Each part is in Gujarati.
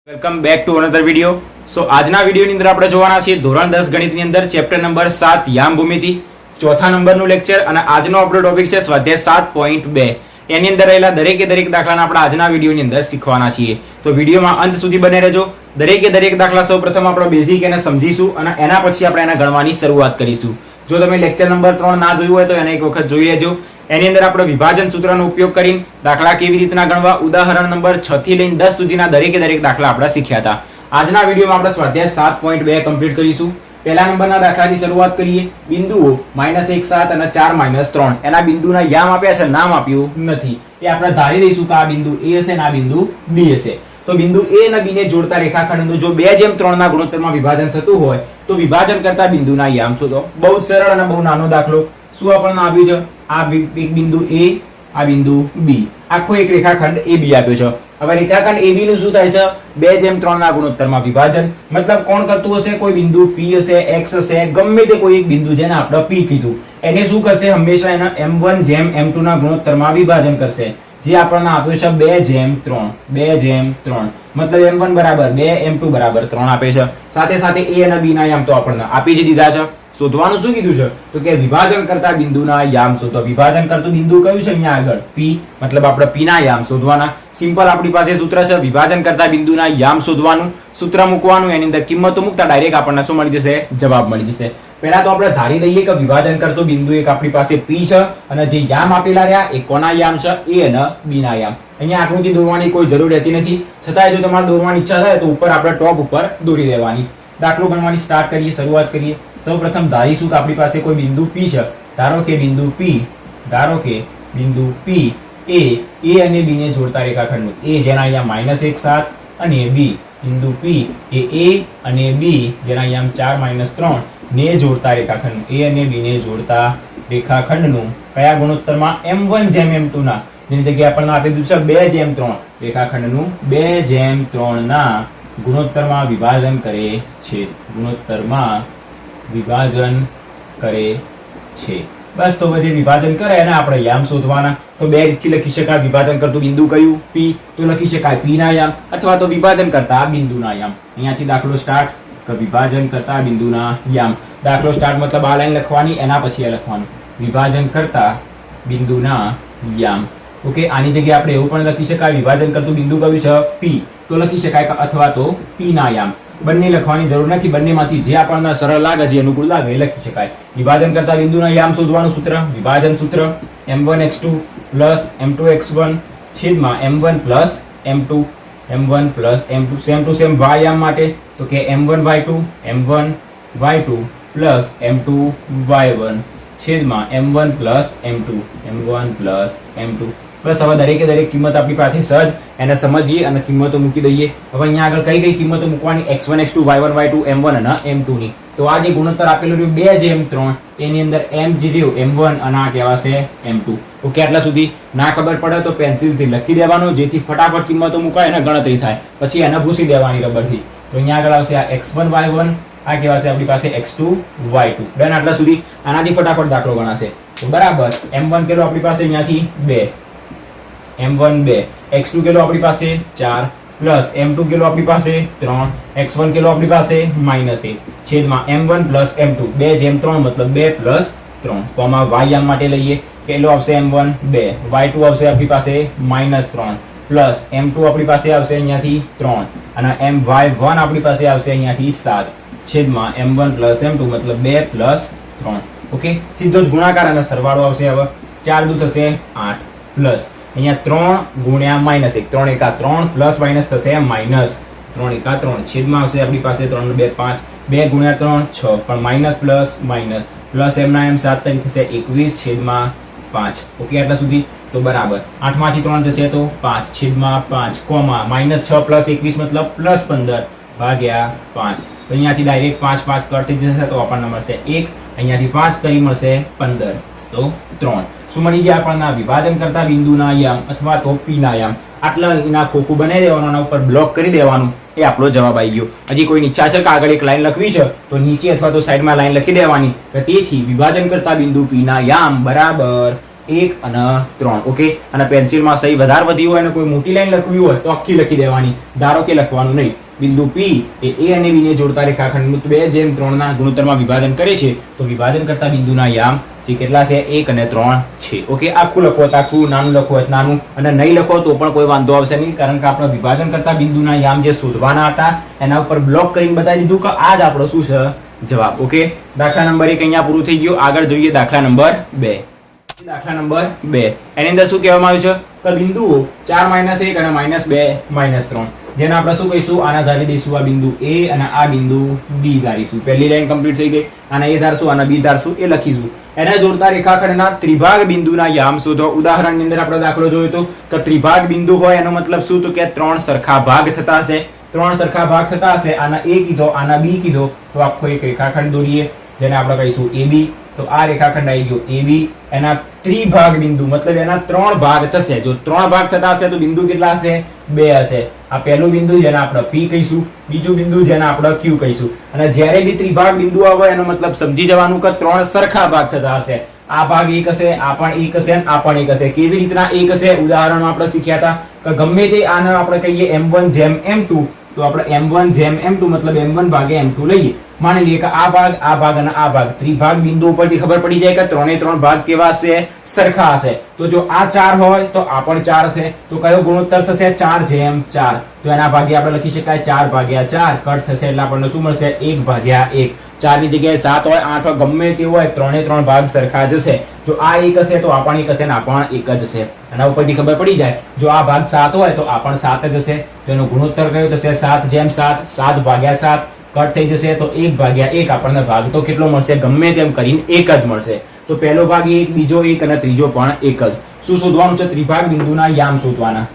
Welcome back to another video. So આજના વિડીયોની અંદર આપણે જોવાના છીએ ધોરણ 10 ગણિતની અંદર ચેપ્ટર નંબર 7 યામ ભૂમિતિ, ચોથા નંબરનું લેક્ચર. અને આજનો આપણો ટોપિક છે સ્વાધ્યાય 7.2. એની અંદર રહેલા દરેકે દરેક દાખલાના આપણે આજના વિડીયોની અંદર શીખવાના છીએ. તો વિડીયોમાં અંત સુધી બને રહેજો. દરેકે દરેક દાખલા સૌપ્રથમ આપણો બેઝિક એને સમજીશું અને એના પછી આપણે એને ગણવાની શરૂઆત કરીશું. જો તમે લેક્ચર નંબર 3 ના જોયું હોય તો એને એક વખત જોઈ લેજો. એની અંદર આપણે વિભાજન સૂત્રનો ઉપયોગ કરીને દાખલા કેવી રીતના ગણવા, ઉદાહરણ નંબર 6 થી લઈને 10 સુધીના દરેકે દરેક દાખલા આપણે શીખ્યા હતા. આજના વિડીયોમાં આપણે સ્વાધ્યાય 7.2 કમ્પ્લીટ કરીશું. પહેલા નંબરના દાખલાથી શરૂઆત કરીએ. બિંદુઓ -1 7 અને 4 3 એના બિંદુના યામ આપ્યા છે, નામ આપ્યું નથી. એ આપણે ધારી દઈશું કે આ બિંદુ A હશે અને આ બિંદુ B હશે. તો બિંદુ A અને B ને જોડતા રેખાખંડનું જો 2:3 ના ગુણોત્તરમાં વિભાજન થતું હોય તો વિભાજન કરતા બિંદુના યામ શોધો. બહુ જ સરળ અને બહુ નાનો દાખલો. શું આપણને આપ્યું છે? આ એક બિંદુ A, આ બિંદુ B, આખો એક રેખાખંડ AB આપ્યો છે. હવે રેખાખંડ AB નું શું થાય છે? 2:3 ના ગુણોત્તરમાં વિભાજન. મતલબ કોણ કરતું હશે? કોઈ બિંદુ P હશે, X હશે, ગમે તે કોઈ એક બિંદુ જેને આપણે P કીધું એને શું કરશે? હંમેશા એના M1/M2 ના ગુણોત્તરમાં વિભાજન કરશે. જે આપણને આપ્યું છે 2:3. 2:3 મતલબ M1 બરાબર 2, M2 બરાબર 3 આપે છે. સાથે સાથે A અને B ના યામ તો આપણને આપી જ દીધા છે. શોધવાનું શું કીધું છે? તો કે વિભાજન કરતા બિંદુના યામ શોધો. વિભાજન કરતું બિંદુ કયું છે? અહીંયા આગળ P. મતલબ આપણે P ના યામ શોધવાના. સિમ્પલ આપણી પાસે સૂત્ર છે. વિભાજન કરતા બિંદુના યામ શોધવાનું, સૂત્ર મૂકવાનું, એની અંદર કિંમતો મૂકતા ડાયરેક્ટ આપણને શું મળી જશે? જવાબ મળી જશે. પહેલા તો આપણે ધારી દઈએ કે વિભાજન કરતું બિંદુ એક આપણી પાસે P છે અને જે યામ આપેલા રહ્યા એ કોના યામ છે? A અને B ના યામ. અહીંયા આકૃતિ દોરવાની કોઈ જરૂર રહેતી નથી. છતાંય જો તમારે દોરવાની ઈચ્છા થાય તો ઉપર આપણે ટોપ ઉપર દોરી દેવાની. દાખલો ગણવાની સ્ટાર્ટ કરીએ, શરૂઆત કરીએ. સૌપ્રથમ ધારીશું કે આપણી પાસે કોઈ બિંદુ P છે. ધારો કે બિંદુ P એ A અને B ને જોડતા રેખાખંડનું A જેના અહીંયા -1 7 અને B બિંદુ P એ A અને B જેના અહીંયા 4 3 ને જોડતા રેખાખંડનું A અને B ને જોડતા રેખાખંડનું કયા ગુણોત્તરમાં? M1/M2 ના. જેની જગ્યાએ આપણને આપી દીધું છે 2:3. રેખાખંડનું 2:3 ના ગુણોત્તરમાં વિભાજન કરે છે. ગુણોત્તરમાં વિભાજન કરે છે. બસ તો પછી વિભાજન કરે અને આપણે યામ શોધવાના. તો બે રીતથી લખી શકાય. વિભાજન કરતું બિંદુ કયું? P. તો લખી શકાય P ના યામ અથવા તો વિભાજન કરતા બિંદુના યામ. અહીંયાથી દાખલો સ્ટાર્ટ કે વિભાજન કરતા બિંદુના યામ. દાખલો સ્ટાર્ટ મતલબ આ લાઈન લખવાની, એના પછી એ લખવાનું વિભાજન કરતા બિંદુના યામ. ઓકે, આની જગ્યાએ આપણે એવું પણ લખી શકાય વિભાજન કરતું બિંદુ કયું છે? P. તો લખી શકાય અથવા તો P ના યામ. બંને લખવાની જરૂર નથી. બંનેમાંથી જે આપણને સરળ લાગે, જે અનુકૂળ લાગે એ લખી શકાય. વિભાજન કરતા બિંદુના યામ શોધવાનું સૂત્ર, વિભાજન સૂત્ર M1x2 M2x1 છેદમાં M1 M2. M1 M2 same to same y યામ માટે તો કે M1y2 M2y1 છેદમાં M1 M2 M2. બસ હવે દરેકે દરેક કિંમત આપણી પાસે સહજ એને સમજીએ અને કિંમતો મૂકી દઈએ. હવે અહીંયા આગળ કઈ કિંમતો મૂકવાની? x1 x2 y1 y2 M1 અને M2 ની. તો આ જે ગુણોત્તર આપેલું રહ્યું 2:3 એની અંદર M જે રહ્યું M1 અને આ કહેવાશે M2. ઓકે, આટલા સુધી ના ખબર પડે તો પેન્સિલથી લખી દેવાનું, જેથી ફટાફટ કિંમતો મુકાય અને ગણતરી થાય. પછી એને ભૂસી દેવાની રબરથી. તો અહીંયા આગળ આવશે આ x1 y1, આ કહેવાશે આપણી પાસે x2 y2. ડન. આટલા સુધી આનાથી ફટાફટ દાખલો ગણાશે. તો બરાબર M1 કેટલો આપણી પાસે? અહીંયાથી 2. M1 2, x2 કેટલો આપણી પાસે? 4 પ્લસ M2 કેટલો આપણી પાસે? 3, x1 કેટલો આપણી પાસે? -1 છેદમાં M1 M2 2:3 મતલબ 2 + 3. કોમાં y યામ માટે લઈએ. કેટલો આવશે? M1 2, y2 આવશે આપણી પાસે -3 પ્લસ M2 આપણી પાસે આવશે અહીંયાથી 3 અને My1 આપણી પાસે આવશે અહીંયાથી 7 છેદમાં M1 M2 મતલબ 2 + 3. ઓકે, સીધો જ ગુણાકાર અને સરવાળો આવશે. હવે 4 દુ થશે 8 પ્લસ અહીંયા 3 ગુણ્યા -1 3 એકા 3 પ્લસ માઇનસ થશે -3 એકા 3 છેદમાં આવશે આપણી પાસે 3 2 5 2 ગુણ્યા 3 6 પણ માઇનસ પ્લસ માઇનસ પ્લસ એમના એમ 7 તરીકે થશે 21 છેદમાં 5. ઓકે, આટલા સુધી તો બરાબર 8 માંથી 3 જશે તો 5 છેદમાં 5 કોમા -6 + 21 મતલબ +15 ભાગ્યા 5. તો અહીંયાથી ડાયરેક્ટ 5 5 કટ થઈ જશે તો આપણને મળશે 1. અહીંયાથી 5 કરી મળશે 15 તો 3. શું મળી ગયા આપણને? વિભાજન કરતા બિંદુના યામ અથવા તો P ના યામ. આટલા એના ખોખું બનાવી દેવાનું, આના ઉપર બ્લોક કરી દેવાનું. એ આપણો જવાબ આવી ગયો. હજી કોઈની ઈચ્છા છે કે આગળ એક લાઈન લખવી છે તો નીચે અથવા તો સાઈડમાં લાઈન લખી દેવાની કે તેથી વિભાજન કરતા બિંદુ P ના યામ બરાબર 1 અને 3. ઓકે, અને પેન્સિલમાં સહી વધારે વધી હોય અને કોઈ મોટી લાઈન લખવી હોય તો આખી લખી દેવાની, ધારો કે લખવાનું નહીં. બિંદુ P એ A અને B ને જોડતા રેખાખંડનું 2:3 ના ગુણોત્તરમાં વિભાજન કરે છે, તો વિભાજન કરતા બિંદુના યામ જે કેટલા છે 1 અને 3 છે. ઓકે, આખું લખો તો આખું, નાનું લખો તો નાનું, અને નહીં લખો તો પણ કોઈ વાંધો આવશે નહીં, કારણ કે આપણે વિભાજન કરતા બિંદુના યામ જે શોધવાના હતા એના ઉપર બ્લોક કરીને બતાવી દીધું કે આ જ આપણો શું છે જવાબ. ઓકે, દાખલા નંબર 1 અહીંયા પૂરું થઈ ગયું. આગળ જોઈએ દાખલા નંબર 2. દાખલા નંબર 2 એની અંદર શું કહેવામાં આવ્યું છે કે બિંદુઓ 4 -1 અને -2 -3 જેને આપણે શું કહીશું, આના ધારી દઈશું આ બિંદુ A અને આ બિંદુ B ધારીશું. પહેલી લાઈન કમ્પ્લીટ થઈ ગઈ. આના A ધારશું, આના B ધારશું, એ લખીશું. એને જોડતા રેખાખંડના ત્રિભાગ બિંદુના યામ શોધો. ઉદાહરણની અંદર આપણે દાખલો જોયો તો કે ત્રિભાગ બિંદુ હોય એનો મતલબ શું, તો કે 3 સરખા ભાગ થતા હશે. 3 સરખા ભાગ થતા હશે. આના A કીધો, આના B કીધો, તો આખો એક રેખાખંડ દોરીએ જેને આપણે કહીશું AB. તો આ રેખાખંડ આવી ગયો AB. એના ત્રિભાગ બિંદુ મતલબ એના 3 ભાગ થશે. જો 3 ભાગ થતા હશે તો બિંદુ કેટલા હશે, 2 હશે. આ પહેલું બિંદુ જેને આપણે P કહીશું, બીજું બિંદુ જેને આપણે Q કહીશું. અને જ્યારે બી ત્રિભાગ બિંદુ આવે એનો મતલબ સમજી જવાનું કે 3 સરખા ભાગ થતા હશે. આ ભાગ 1 હશે, આ પણ 1 હશે, આ પણ 1 હશે. કેવી રીતના 1 હશે, ઉદાહરણમાં આપણે શીખ્યા હતા કે ગમે તે આને આપણે કહીએ M1 જેમ M2, તો આપણે M1 જેમ M2 મતલબ M1 ભાગે M2 લઈએ. માની લઈએ કે આ ભાગ અને આ ભાગ ત્રિભાગ બિંદુ ઉપરથી ખબર પડી જાય કે 3 ભાગ કેવા હશે, સરખા હશે. તો જો આ 4 હોય તો આ પણ 4 હશે. તો કયો ગુણોત્તર થશે, 4:4. તો એના ભાગે આપણે લખી શકાય 4/4. કટ થશે એટલે આપણને શું મળશે, 1/1. 4 ની જગ્યાએ 7 હોય, 8 હોય, ગમે તે હોય, 3 ભાગ સરખા જશે. જો આ 1 હશે તો આ પણ 1 હશે ને આ પણ 1 જ હશે. એના ઉપરથી ખબર પડી જાય જો આ ભાગ 7 હોય તો આ પણ 7 જ હશે. તો એનો ગુણોત્તર કયો થશે, 7:7. 7/7 કટ થઈ જશે તો 1/1. આપણને ભાગ તો કેટલો મળશે, ગમે તેમ કરીને 1 જ મળશે. તો પહેલો ભાગ 1, બીજો 1 અને ત્રીજો પણ 1 જ. શું શોધવાનું છે, ત્રિભાગ બિંદુના યામ શોધવાના.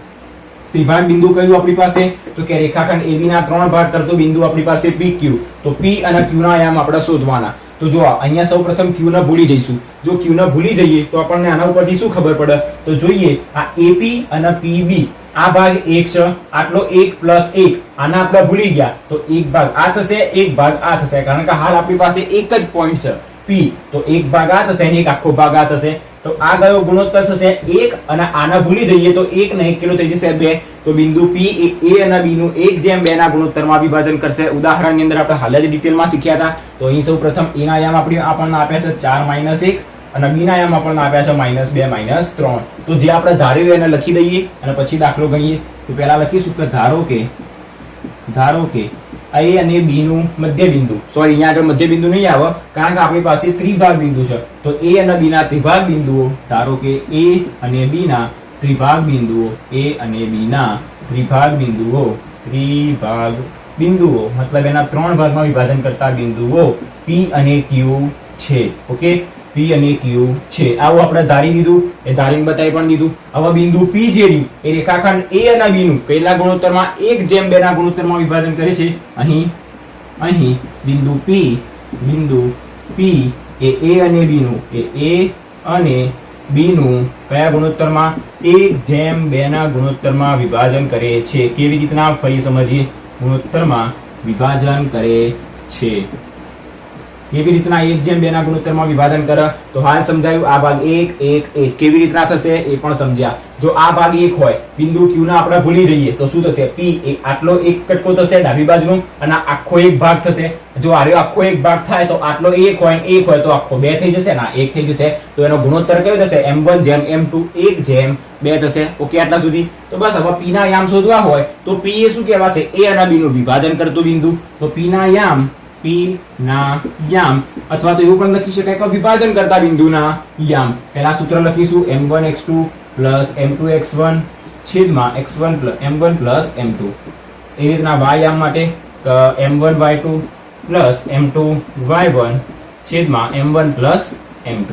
ત્રિભાગ બિંદુ કયું આપણી પાસે, તો કે રેખાખંડ AB ના 3 ભાગ કરતો બિંદુ આપણી પાસે PQ. તો P અને Q ના યામ આપણે શોધવાના. તો જો અહીંયા સૌપ્રથમ Q ને ભૂલી જઈશું. જો Q ને ભૂલી જઈએ તો આપણને આના ઉપરથી શું ખબર પડે, તો જોઈએ આ AP અને PB, આ ભાગ 1 છે, આટલો 1 + 1, આના આપણે ભૂલી ગયા તો 1 ભાગ આ થશે, 1 ભાગ આ થશે, કારણ કે હાલ આપણી પાસે એક જ પોઈન્ટ છે P. તો 1 ભાગ આ થશે અને 1 આખો ભાગ આ થશે. તો આ કયો ગુણોત્તર થશે, 1, અને આના ભૂલી જઈએ તો 1 ને 1 કેટલો થઈ જશે, 2. તો બિંદુ P એ A અને B નું 1:2 ના ગુણોત્તરમાં વિભાજન કરશે. ઉદાહરણની અંદર આપણે હાલ જ ડિટેલમાં શીખ્યા હતા. તો અહીં સૌપ્રથમ A ના યામ આપણને આપ્યા છે 4 - 1 અને B ના યામ આપણને આપ્યા છે -2 -3. તો જે આપણે ધાર્યું એને લખી દઈએ અને પછી દાખલો ગણીએ. તો પહેલા લખીશું કે ધારો કે A અને B નું મધ્ય બિંદુ, સોરી અહીંયા આગળ મધ્ય બિંદુ નહીં આવે કારણ કે આપણી પાસે ત્રિભાગ બિંદુ છે. તો A અને B ના ત્રિભાગ બિંદુઓ, ધારો કે A અને B ના ત્રિભાગ બિંદુઓ, A અને B ના ત્રિભાગ બિંદુઓ મતલબ એના 3 ભાગમાં વિભાજન કરતા બિંદુઓ P અને Q છે. ઓકે, P અને Q છે. આવું આપણે ધારી દીધું, એ ધારીને બતાવી પણ દીધું. હવે બિંદુ P જે રહ્યું એ રેખાખંડ A અને B નું પહેલા ગુણોત્તરમાં 1:2 ના ગુણોત્તરમાં વિભાજન કરે છે. અહીં બિંદુ P એ A અને B નું કયા ગુણોત્તરમાં, 1:2 ના ગુણોત્તરમાં વિભાજન કરે છે. કેવી રીતના, ફરી સમજીએ. ગુણોત્તરમાં વિભાજન કરે છે. કેવી રીતના 1:2 ના ગુણોત્તરમાં વિભાજન કરે, તો હાલ સમજાયું. આ ભાગ 1 1 1 કેવી રીતના થશે એ પણ સમજ્યા. જો આ ભાગ 1 હોય, બિંદુ Q ના આપણે ભૂલી જઈએ તો શું થશે, P એ આટલો એક કટકો થશે ડાબી બાજુનો અને આખો એક ભાગ થશે. જો આર્યો આખો એક ભાગ થાય તો આટલો 1 હોય તો આખો 2 થઈ જશે, ના 1 થઈ જશે. તો એનો ગુણોત્તર કયો થશે, M1 જેમ M2 1:2 થશે. ઓકે, આટલા સુધી. તો બસ હવે P ના યામ શોધવા હોય તો P એ શું કહેવાશે, A અને B નું વિભાજન કરતું બિંદુ. તો P ના યામ અથવા તો એવું પણ લખી શકાય કે વિભાજન કરતા બિંદુના યામ. પહેલા સૂત્ર લખીશું, M1x2 + M2x1 છેદમાં x1 + M1 + M2. એ રીતના y યામ માટે M1y2 + M2y1 છેદમાં M1 + M2.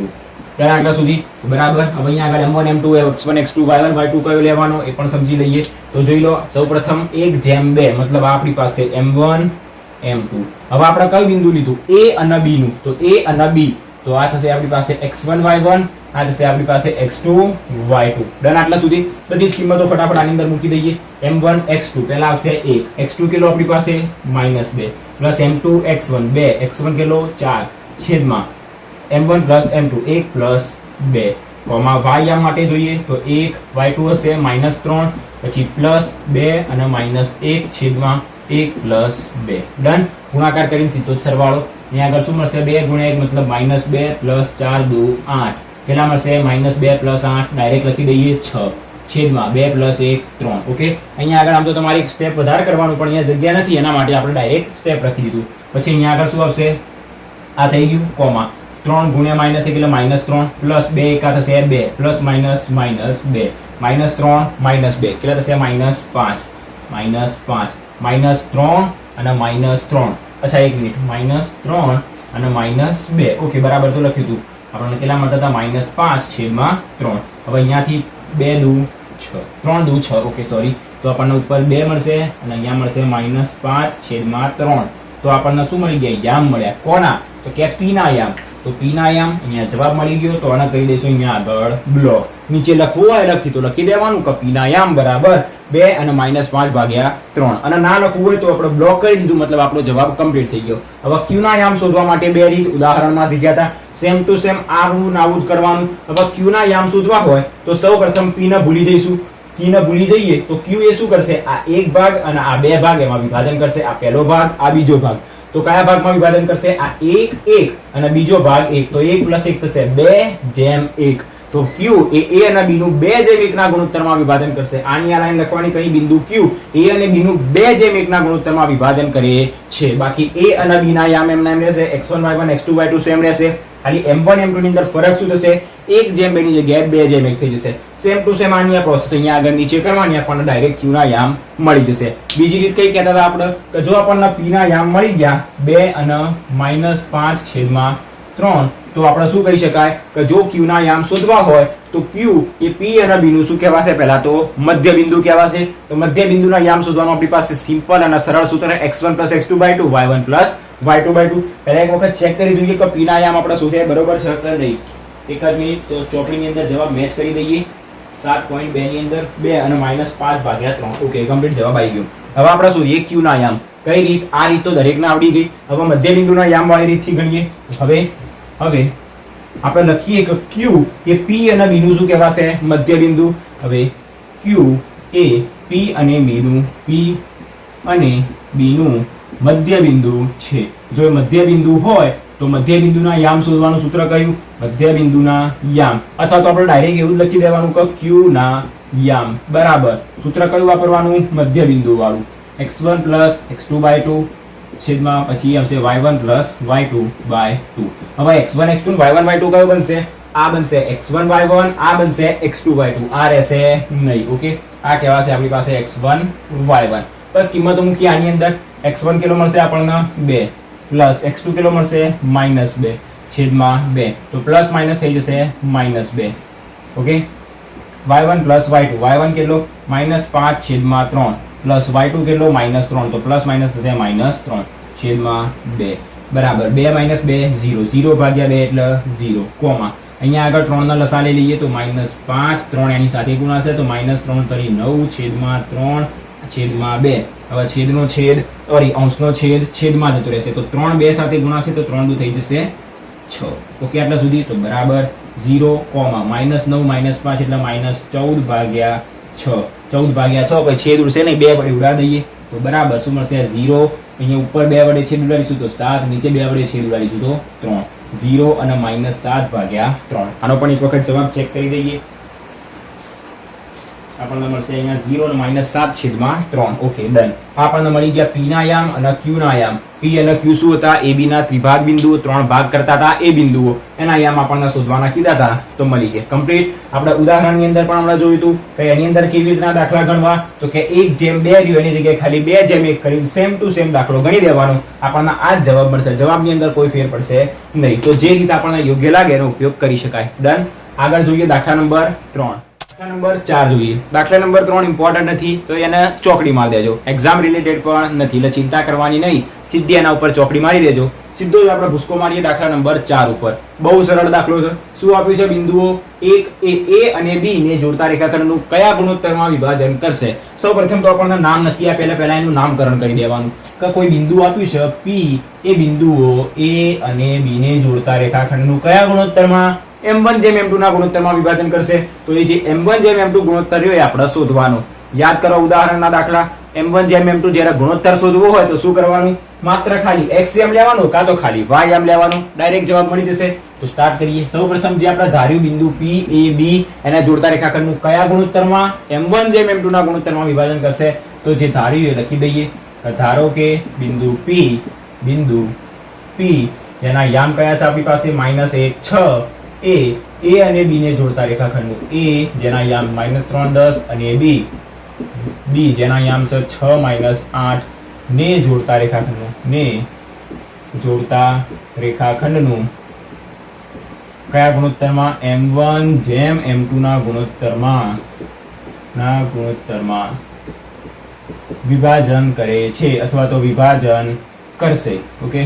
ત્યારે આટલા સુધી બરાબર. હવે અહીંયા આગળ M1 M2 x1 x2 y1 y2 કયો લેવાનો એ પણ સમજી લઈએ. તો જોઈ લો, સૌપ્રથમ 1:2 મતલબ આપણી પાસે M1 M2. હવે આપણે કયું બિંદુ લીધું, A અને B નું. તો A અને B, તો આ થશે આપણી પાસે x1 y1, આ થશે આપણી પાસે x2 y2. ડન. આટલા સુધી બધી જ કિંમતો ફટાફટ આની અંદર મૂકી દઈએ. M1 x2 પહેલા આવશે 1, x2 કિલો આપણી પાસે -2 + M2 x1 2, x1 કિલો 4 છેદમાં M1 + M2 1 + 2. કોમા y યામ માટે જોઈએ તો 1 y2 હશે -3 પછી +2 અને -1 છેદમાં 1 + 2 ડન. ગુણાકાર કરીને સીધો જ સરવાળો અહીંયા આગળ શું મળશે 2 × 1 મતલબ -2 + 4 × 2 8 કેટલા મળશે -2 + 8 ડાયરેક્ટ લખી દઈએ 6 છેદમાં 2 + 1 3. ઓકે અહીંયા આગળ આમ તો તમારે એક સ્ટેપ વધારે કરવાનું પણ અહીંયા જગ્યા નથી એના માટે આપણે ડાયરેક્ટ સ્ટેપ લખી દીધું. પછી અહીંયા આગળ શું આવશે આ થઈ ગયું કોમા 3 × -1 એટલે -3 + 2 એકા થશે 2 + -2 -3 -2 કેટલા થશે -5 -3 અને -3. અચ્છા એક મિનિટ -3 અને -2. ઓકે બરાબર તો લખ્યું હતું આપણને કેટલા મળતા હતા -5 છેદમાં 3. હવે અહીંયાથી 2 દુ 6 3 દુ 6. ઓકે સોરી તો આપણને ઉપર 2 મળશે અને અહીંયા મળશે -5 છેદમાં 3. તો આપણને શું મળી ગયા યામ મળ્યા કોના તો કે p ના યામ. તો p ના યામ અહીંયા જવાબ મળી ગયો તો આને કહી દઈશું અહીંયા આગળ બ્લોક. નીચે લખવું હોય લખી દેવાનું કે p ના યામ બરાબર 2 અને -5/3 અને ના લખવું હોય તો આપણે બ્લોક કરી દીધું મતલબ આપણો જવાબ કમ્પ્લીટ થઈ ગયો. હવે q ના યામ શોધવા માટે બે રીત ઉદાહરણમાં શીખ્યા હતા. સેમ ટુ સેમ આવું જ કરવાનું. હવે q ના યામ શોધવા હોય તો સૌપ્રથમ p ને ભૂલી જઈશું. p ને ભૂલી જઈએ તો q એ શું કરશે આ એક ભાગ અને આ બે ભાગ એમાં વિભાજન કરશે. આ પહેલો ભાગ આ બીજો ભાગ. તો કયા ભાગમાં વિભાજન કરશે આ 1 અને બીજો ભાગ 1 તો 1 + 1 થશે 2/1. તો q એ a અને b નું 2/1 ના ગુણોત્તરમાં વિભાજન કરશે. આની આ લાઈન લખવાની કઈ બિંદુ q a અને b નું 2/1 ના ગુણોત્તરમાં વિભાજન કરે છે. બાકી a અને b ના યામ એમના એમ રહેશે. x1 y1 x2 y2 same રહેશે. ખાલી m1 m2 ની અંદર ફરક શું થશે 1/2 ની જગ્યાએ 2/1 થઈ જશે. સેમ ટુ સેમ આની આ પ્રોસેસ અહીંયા આગળ નીચે કરવાની આપણને ડાયરેક્ટ q ના યામ મળી જશે. બીજી રીત કઈ કહેતા હતા આપણે કે જો આપણને p ના યામ મળી ગયા 2 અને -5 છેદમાં 3 તો આપણે શું કહી શકાય કે જો q ના યામ શોધવા હોય તો q એ p અને b નું શું કહેવાશે પહેલા તો મધ્ય બિંદુ કહેવાશે. તો મધ્ય બિંદુના યામ શોધવાનું આપણી પાસે સિમ્પલ અને સરળ સૂત્ર x1 + x2/2 y1 + y2/2. પહેલા એક વખત ચેક કરી જોઈએ કે p ના યામ આપણે શોધ્યા બરોબર છે કે નહીં. એક જ મિનિટ તો ચોપડીની અંદર જવાબ મેચ કરી દઈએ. 7.2 ની અંદર 2 અને -5/3. ઓકે કમ્પ્લીટ જવાબ આવી ગયો. હવે આપણે શોધીએ q ના યામ. કઈ રીત આ રીત તો દરેકને આવડી ગઈ. હવે મધ્ય બિંદુના યામ વાળી રીતથી ગણીએ. હવે આપણે લખીએ કે q એ p અને b નું શું કહેવાશે મધ્ય બિંદુ. હવે q એ p અને b નું મધ્ય બિંદુ છે. જો એ મધ્ય બિંદુ હોય તો મધ્ય બિંદુના યામ શોધવાનું સૂત્ર કયું મધ્ય બિંદુના યામ અથવા તો આપણે ડાયરેક્ટ એવું લખી દેવાનું કે q ના યામ બરાબર સૂત્ર કયું વાપરવાનું મધ્ય બિંદુ વાળું x1 + x2/2 છેદમાં પછી આવશે y1 + y2/2. હવે x1 x2 y1 y2 કયો બનશે આ બનશે x1 y1 આ બનશે x2 y2. આ રહેશે નહીં. ઓકે આ કહેવાશે આપણી પાસે x1 y1. બસ કિંમતો મૂકી આની અંદર x1 કેટલો મળશે આપણને 2 પ્લસ x2 કેટલો મળશે -2 છેદમાં 2 તો પ્લસ માઇનસ થઈ જશે -2. ઓકે y1 + y2 y1 કેટલો -5 છેદમાં 3 પ્લસ y2 કેટલો -3 તો પ્લસ માઇનસ થશે -3 છેદમાં 2 બરાબર 2 - 2 0 0/2 એટલે 0 કોમા અહીંયા આગળ 3 ના લસા લઈ લઈએ તો -5 3 એની સાથે ગુણાશે તો -3 તરી 9 છેદમાં 3 છેદમાં 2. હવે છેદનો છેદ સોરી અંશનો છેદ છેદમાં જતો રહેશે તો 3 2 સાથે ગુણાશે તો 3 2 થઈ જશે 6. ઓકે આટલા સુધી તો બરાબર 0 કોમા -9 -5 એટલે -14/6 14/6 પછી છેદ ઉડશે નહીં 2 વડે ઉડા દઈએ તો બરાબર શું મળશે 0 અહીંયા ઉપર 2 વડે છેદ ઉડાડીશું તો 7 નીચે 2 વડે છેદ ઉડાડીશું તો 3 0 અને -7/3. આનો પણ એક વખત જવાબ ચેક કરી દઈએ. આપણને મળશે અહીંયા 0 અને -7 છેદમાં 3. Okay done. આપણને મળી ગયા p ના યામ અને q ના યામ. p અને q શું હતા ab ના ત્રિભાગ બિંદુઓ 3 ભાગ કરતા હતા એ બિંદુઓ એના યામ આપણને શોધવાના કીધા હતા તો મળી ગયા કમ્પ્લીટ. આપણે ઉદાહરણની અંદર પણ હમણાં જોયું હતું કે એની અંદર કેવી રીતના દાખલા ગણવા તો કે 1/2 રહ્યું એની જગ્યાએ ખાલી 2/1 કરી સેમ ટુ સેમ દાખલો ગણી દેવાનો આપણને આ જ જવાબ મળશે. જવાબની અંદર કોઈ ફેર પડશે નહીં. તો જે રીતે આપણને યોગ્ય લાગે એનો ઉપયોગ કરી શકાય. ડન. આગળ જોઈએ દાખલા નંબર 3. દાખલા નંબર 4 જોઈએ. દાખલા નંબર 3 ઇમ્પોર્ટન્ટ નથી તો એને ચોકડી મારી દેજો. એક્ઝામ રિલેટેડ પણ નથી એટલે ચિંતા કરવાની નહીં. સીધી એના ઉપર ચોકડી મારી દેજો. સીધો જ આપણે ભૂસકો મારીએ દાખલા નંબર 4 ઉપર. બહુ સરળ દાખલો છે. શું આપ્યું છે બિંદુઓ 1 એ a અને b ને જોડતા રેખાખંડનું કયા ગુણોત્તરમાં વિભાજન કરશે. સૌપ્રથમ તો આપણને નામ નથી આપેલા પહેલા એનું નામકરણ કરી દેવાનું કે કોઈ બિંદુ આપ્યું છે p એ બિંદુઓ a અને b ને જોડતા રેખાખંડનું કયા ગુણોત્તરમાં m1 જેમ m2 ના ગુણોત્તરમાં વિભાજન કરશે. તો એ જે m1 જેમ m2 ગુણોત્તર રહ્યો એ આપણે શોધવાનો. યાદ કરો ઉદાહરણના દાખલા. m1 જેમ m2 જ્યારે ગુણોત્તર શોધવો હોય તો શું કરવાનું? માત્ર ખાલી xm લેવાનું કાં તો ખાલી ym લેવાનું. ડાયરેક્ટ જવાબ મળી જશે. તો સ્ટાર્ટ કરીએ. સૌપ્રથમ જે આપણે ધાર્યું બિંદુ p a b એના જોડતા રેખાખંડનું કયા ગુણોત્તરમાં? m1 જેમ m2 ના ગુણોત્તરમાં વિભાજન કરશે. તો જે ધાર્યું એ લખી દઈએ. ધારો કે બિંદુ p જેના યામ કયા છે આપણી પાસે? -1 6 a અને b ને જોડતા રેખાખંડનું a જેના યામ -3 10 અને b જેના યામ છે 6 8 ને જોડતા રેખાખંડનું કયા ગુણોત્તરમાં? m1 જેમ m2 ના ગુણોત્તરમાં વિભાજન કરે છે અથવા તો વિભાજન કરશે. ઓકે,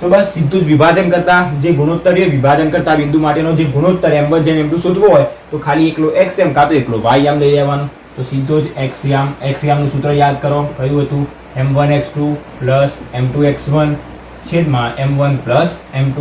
તો બસ સીધું જ વિભાજન કરતા જે ગુણોત્તર એ વિભાજન કરતા બિંદુ માટેનો જે ગુણોત્તર m1 જેમ m2 શોધવો હોય તો ખાલી એકલો xm કાં તો એકલો ym લઈ લેવાનો. તો સીધો જ xm નું સૂત્ર યાદ કરો. કયું હતું? m1x2 m2x1 છેદમાં m1 m2.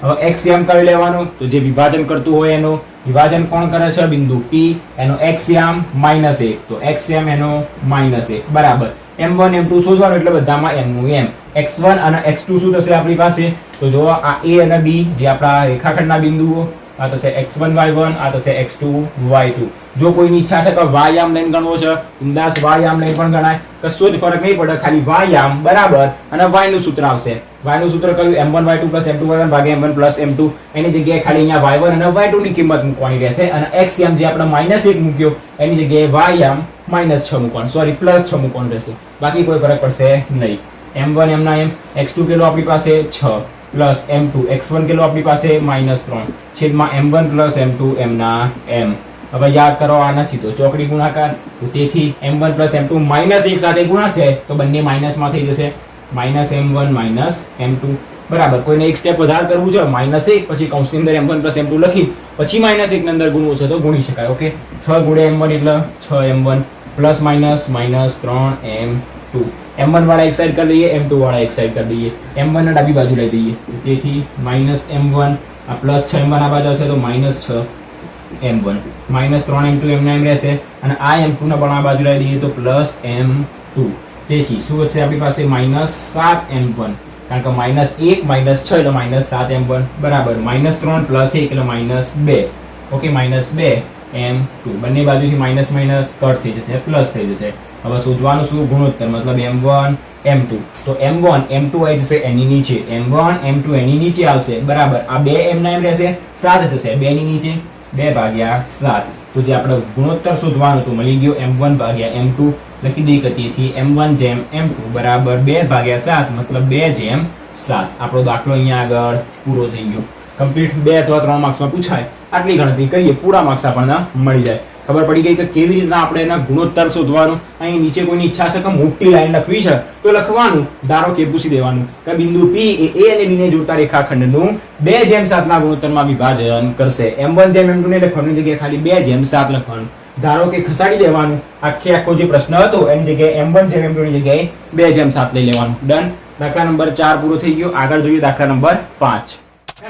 હવે xm કરી લેવાનું. તો જે વિભાજન કરતું હોય એનો વિભાજન કોણ કરે છે? બિંદુ p. એનો xm -1. તો xm એનો -1 બરાબર. m1 m2 શોધવાનું એટલે બધામાં m નું m. x1 અને x2 શું થશે આપણી પાસે? તો જો આ a અને b જે આપણા રેખાખંડના બિંદુઓ, આ થશે x1 y1, આ થશે x2 y2. જો કોઈની ઈચ્છા છે કે ym લઈને ગણવો છે, બિંદાસ ym લઈને પણ ગણાય, કશો જ ફરક નહીં પડે. ખાલી ym બરાબર અને y નું સૂત્ર આવશે. y નું સૂત્ર કયું? m1 y2 m2 y1 ભાગ્યા m1 m2. એની જગ્યાએ ખાલી અહીંયા y1 અને y2 ની કિંમત મૂકવાની રહેશે અને xm જે આપણે -1 મૂક્યો એની જગ્યાએ ym -6 મૂકવાનું, સોરી +6 મૂકવાનું રહેશે. બાકી કોઈ ફરક પડશે નહીં. m1 m ના m, x2 કેટલો આપણી પાસે? 6 પ્લસ m2 x1 કેટલો આપણી પાસે? -3 છેદમાં m1 m2 m ના m. હવે યાદ કરો આના સીધો ચોકડી ગુણાકાર. તેથી m1 m2 -1 સાથે ગુણાશે તો બંને માઇનસમાં થઈ જશે. -m1 -m2 બરાબર. કોઈને એક સ્ટેપ વધારે કરવું છે -1 પછી કૌંસની અંદર m1 m2 લખી પછી -1 ની અંદર ગુણવું છે તો ગુણી શકાય. ઓકે, 6 × m1 એટલે 6m1 plus minus -3m2. m1 વાળા એક સાઈડ કરી દઈએ, m2 વાળા એક સાઈડ કરી દઈએ. m1 ને ડાબી બાજુ લઈ દઈએ. તેથી -m1 આ +6m1 આ બાજુ આવશે તો -6m1 -3m2 m ના m રહેશે અને આ m2 ને પણ આ બાજુ લઈ દઈએ તો +m2. તેથી શું વધશે આપણી પાસે? -7m1 કારણ કે -1 -6 એટલે -7m1 બરાબર. -3 + 1 એટલે -2. Okay, -2m2. બંને બાજુથી માઇનસ કટ થઈ જશે, પ્લસ થઈ જશે. હવે શોધવાનું શું? ગુણોત્તર, મતલબ m1 m2. તો m1 m2 આવી જશે એની નીચે, m1 m2 એની નીચે આવશે બરાબર. આ 2m ના m રહેશે, 7 થશે 2 ની નીચે 2/7. તો જે આપણે ગુણોત્તર શોધવાનું તો મળી ગયો m1/m2. લખી દઈએ કે તેથી m1 જેમ m2 બરાબર 2/7 મતલબ 2/7. આપણો દાખલો અહીંયા આગળ પૂરો થઈ ગયો. કમ્પ્લીટ 2 અથવા 3 માર્ક્સમાં પૂછાય આટલી ગણતરી કરીએ, પૂરા માર્ક્સ આપણને મળી જાય. ખબર પડી ગઈ કે કેવી રીતના આપણે એના ગુણોત્તર શોધવાનું. અહીં નીચે કોઈની ઈચ્છા છે કે મોટી લાઈન લખવી છે તો લખવાનું, ધારો કે પૂછી દેવાનું કે બિંદુ p એ a અને b ને જોડતા રેખાખંડનું 2/7 ના ગુણોત્તરમાં વિભાજન કરશે. m1 જેમ m2 ને લખવાની જગ્યાએ ખાલી 2/7 લખવાનું. ધારો કે ખસાડી દેવાનું. આખો જે પ્રશ્ન હતો એની જગ્યાએ m1 જેમ m2 ની જગ્યાએ 2/7 લઈ લેવાનું. ડન. દાખલા નંબર 4 પૂરો થઈ ગયો. આગળ જોઈએ દાખલા નંબર 5.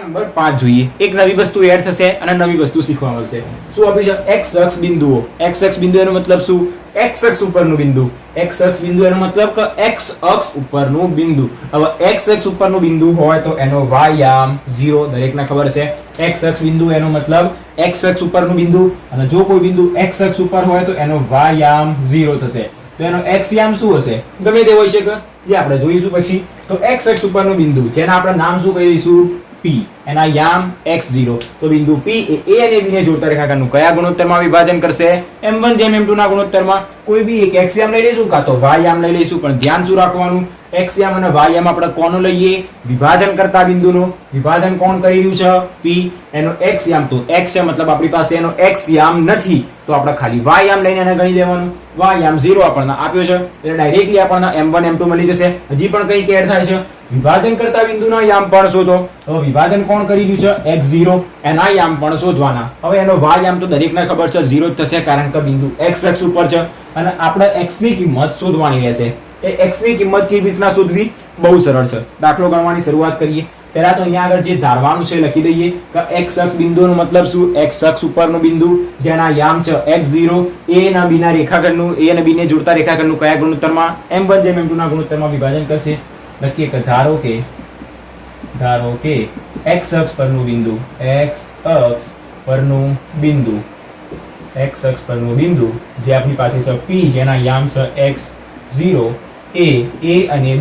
નંબર 5 જોઈએ. એક નવી વસ્તુ એડ થશે અને નવી વસ્તુ શીખવા મળશે. શું આપ્યું છે? x અક્ષ બિંદુઓ. x અક્ષ બિંદુ એનો મતલબ શું? x અક્ષ ઉપરનું બિંદુ. x અક્ષ બિંદુ એનો મતલબ કે x અક્ષ ઉપરનું બિંદુ. હવે x અક્ષ ઉપરનું બિંદુ હોય તો એનો યામ 0. દરેકને ખબર છે x અક્ષ બિંદુ એનો મતલબ x અક્ષ ઉપરનું બિંદુ અને જો કોઈ બિંદુ x અક્ષ ઉપર હોય તો એનો યામ 0 થશે. તો એનો x યામ શું હશે? ગમે તે હોઈ શકે, જે આપણે જોઈશું પછી. તો x અક્ષ ઉપરનું બિંદુ જેના આપણે નામ શું કહી દઈશું? p. એના યામ x0. તો બિંદુ p એ a અને b ને જોડતા રેખાખંડનું કયા ગુણોત્તરમાં વિભાજન કરશે? m1 જેમ m2 ના ગુણોત્તરમાં. કોઈ બી એક x યામ લઈ લઈશું કાં તો y યામ લઈ લઈશું, પણ ધ્યાન શું રાખવાનું? x યામ અને y યામ આપણે કોનો લઈએ? વિભાજન કરતા બિંદુનો. વિભાજન કોણ કરી રહ્યું છે? p. એનો x યામ તો x છે મતલબ આપણી પાસે એનો x યામ નથી તો આપણે ખાલી y યામ લઈને એને ગણી દેવાનું. y યામ 0 આપણને આપ્યો છે એટલે ડાયરેક્ટલી આપણને m1 m2 મળી જશે. હજી પણ કંઈક એડ થાય છે. વિભાજન કરતા બિંદુના યામ પણ શોધો. હવે વિભાજન કોણ કરી રહ્યું છે? x0. એના યામ પણ શોધવાના. હવે એનો y યામ તો દરેકને ખબર છે 0 જ થશે કારણ કે બિંદુ x અક્ષ ઉપર છે અને આપણે x ની કિંમત શોધવાની રહેશે. એ x ની કિંમત કેવી રીતના શોધવી? બહુ સરળ છે. દાખલો ગણવાની શરૂઆત કરીએ. પહેલા તો અહીંયા આગળ જે ધારવાનું છે લખી દઈએ કે x અક્ષ બિંદુનો મતલબ શું? x અક્ષ ઉપરનું બિંદુ જેના યામ છે x0 a અને b ના રેખાખંડનું a અને b ને જોડતા રેખાખંડનું કયા ગુણોત્તરમાં m1/m2 ના ગુણોત્તરમાં વિભાજન કરશે. લખીએ કે ધારો કે x અક્ષ પરનું બિંદુ x અક્ષ પરનું બિંદુ જે આપણી પાસે છે p જેના યામ છે x0 a અને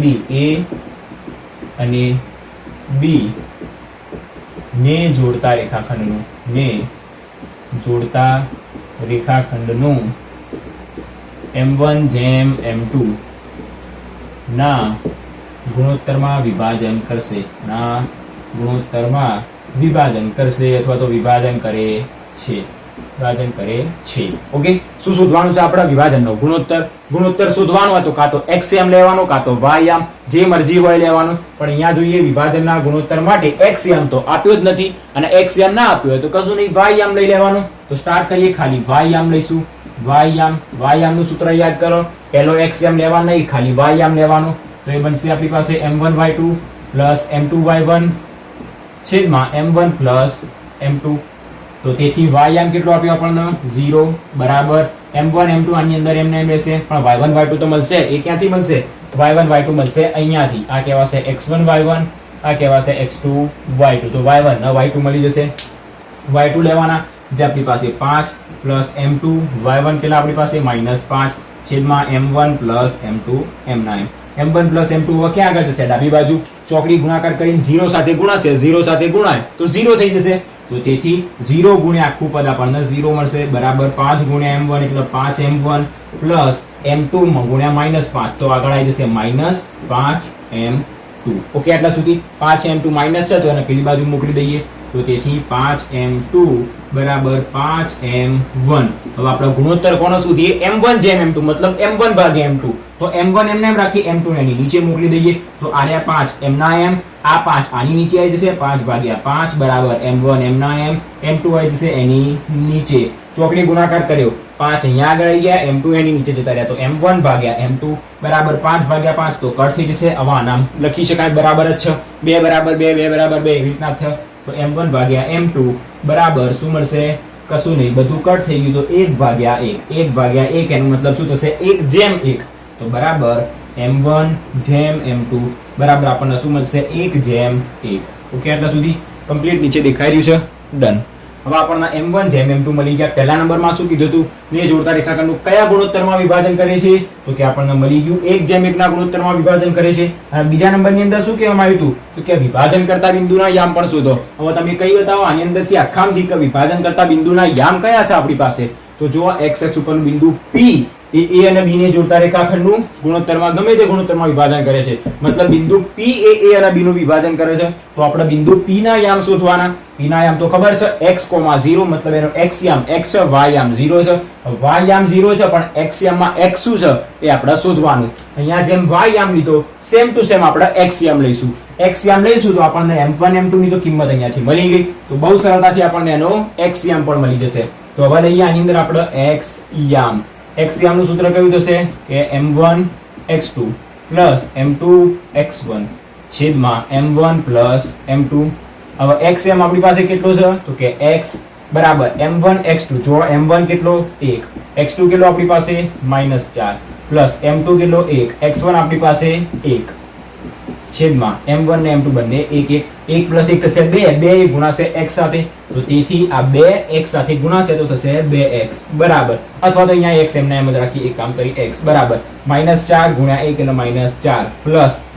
b ને જોડતા રેખાખંડનું m1/m2 ના ગુણોત્તરમાં વિભાજન કરશે અથવા તો વિભાજન કરે છે. ઓકે, શું શોધવાનું છે આપણે? વિભાજનનો ગુણોત્તર શોધવાનો હતો, કાં તો x યામ લેવાનો કાં તો y યામ, જે મરજી હોય લેવાનું. પણ અહીંયા જોઈએ વિભાજનના ગુણોત્તર માટે x યામ તો આપ્યો જ નથી અને x યામ ના આપ્યો હોય તો કશું નહીં, y યામ લઈ લેવાનું. તો સ્ટાર્ટ કરીએ, ખાલી y યામ લઈશું. y યામનું સૂત્ર યાદ કરો. પહેલો x યામ લેવાનો નહીં, ખાલી y યામ લેવાનું. તો એ બનશે આપણી પાસે m1y2 m2y1 છેદમાં m1 m2. તો તેથી y યામ કેટલો આપ્યો આપણને? 0 બરાબર m1 m2 આની અંદર એમને એમ રહેશે, પણ y1 y2 તો મળશે. એ ક્યાંથી મળશે? y1 y2 મળશે અહીંયાથી. આ કહેવાશે x1 y1, આ કહેવાશે x2 y2. તો y1 અને y2 મળી જશે. y2 લેવાના જે આપણી પાસે 5 m2 y1 કેટલા આપણી પાસે? -5 છેદમાં m1 m2 m9. m1 m2 હવે ક્યાં આગળ જશે? ડાબી બાજુ. ચોકડી ગુણાકાર કરીને 0 સાથે ગુણાશે, 0 સાથે ગુણાય તો 0 થઈ જશે. તો તેથી 0 ગુણ્યા આખું પદ આપણને 0 મળશે બરાબર 5 ગુણ્યા m1 એટલે 5m1 m2 ગુણ્યા -5 તો આગળ આવી જશે -5m2. ઓકે, આટલા સુધી 5m2 માઈનસ છે તો એને પેલી બાજુ મોકલી દઈએ. તો તેથી 5m2 બરાબર 5m1. હવે આપણે ગુણોત્તર કોનો શોધીએ? m1/m2 મતલબ m1/m2. તો m1 એમને એમ રાખી, m2 ને નીચે મોકલી દઈએ. તો આર્યા 5 m ના m, આ 5 આની નીચે આવી જશે, 5/5 બરાબર m1 m ના m, m2 આવી જશે એની નીચે. ચોકડી ગુણાકાર કર્યો, 5 અહીંયા આગળ આવી ગયા, m2 એની નીચે જતા રહ્યા. તો m1/m2 બરાબર 5/5 તો કટ થઈ જશે. આવા નામ લખી શકાય, બરાબર જ છે. 2 બરાબર 2 2 બરાબર 2 એવી રીતના થયો. તો m1/m2 બરાબર શું મળશે? કશું નહીં, બધું કટ થઈ ગયું. તો 1/1 એનો મતલબ શું થશે? 1/1. તો બરાબર m1/m2 બરાબર આપણને શું મળશે? 1/1. ઓકે, આટલા સુધી કમ્પ્લીટ. નીચે દેખાઈ રહ્યું છે, ડન. હવે આપણને m1/m2 મળી ગયા. પહેલા નંબરમાં શું કીધું હતું? ને જોડતા રેખાખંડનું કયા ગુણોત્તરમાં વિભાજન કરે છે? તો કે આપણને મળી ગયું 1/1 ના ગુણોત્તરમાં વિભાજન કરે છે. અને બીજા નંબરની અંદર શું કહેવામાં આવ્યું હતું? તો કે વિભાજન કરતા બિંદુના યામ પણ શોધો. હવે તમે કઈ બતાવો આની અંદરથી આખામથી કે વિભાજન કરતા બિંદુના યામ કયા છે આપણી પાસે? તો જો x અક્ષ ઉપરનું બિંદુ p એ a અને b ને જોડતા રેખાખંડનું ગુણોત્તરમાં ગમે તે ગુણોત્તરમાં વિભાજન કરે છે. મતલબ બિંદુ p એ a અને b નું વિભાજન કરે છે. તો આપણે બિંદુ p ના યામ શોધવાના. p ના યામ તો ખબર છે x, 0 મતલબ એનો x યામ x છે, y યામ 0 છે. y યામ 0 છે પણ x યામમાં x શું છે એ આપણે શોધવાનું. અહીંયા જેમ y યામ લીધો સેમ ટુ સેમ આપણે x યામ લઈશું. x યામ લઈશું તો આપણને m1 m2 ની તો કિંમત અહીંયાથી મળી ગઈ. તો બહુ સરળતાથી આપણને એનો x યામ પણ મળી જશે. તો હવે લઈએ આની અંદર આપણે x યામ. x યામનું સૂત્ર કયું થશે? કે m1 x2 m2 x1 છેદમાં m1 m2. હવે x યામ આપણી પાસે કેટલો છે? તો કે x બરાબર m1 x2. જો m1 કેટલો? 1. x2 કેટલો આપણી પાસે? -4 m2 કેટલો? 1. x1 આપણી પાસે 1 છેદમાં m1 ને m2 બંને 1 1 1 થશે 2 2 ગુણાશે x સાથે. તો તેથી આ 2 x સાથે ગુણાશે તો થશે 2x બરાબર. અથવા તો અહીંયા x એમને એમ જ રાખી, એક કામ કરી x બરાબર -4 ગુણ્યા 1 એટલે -4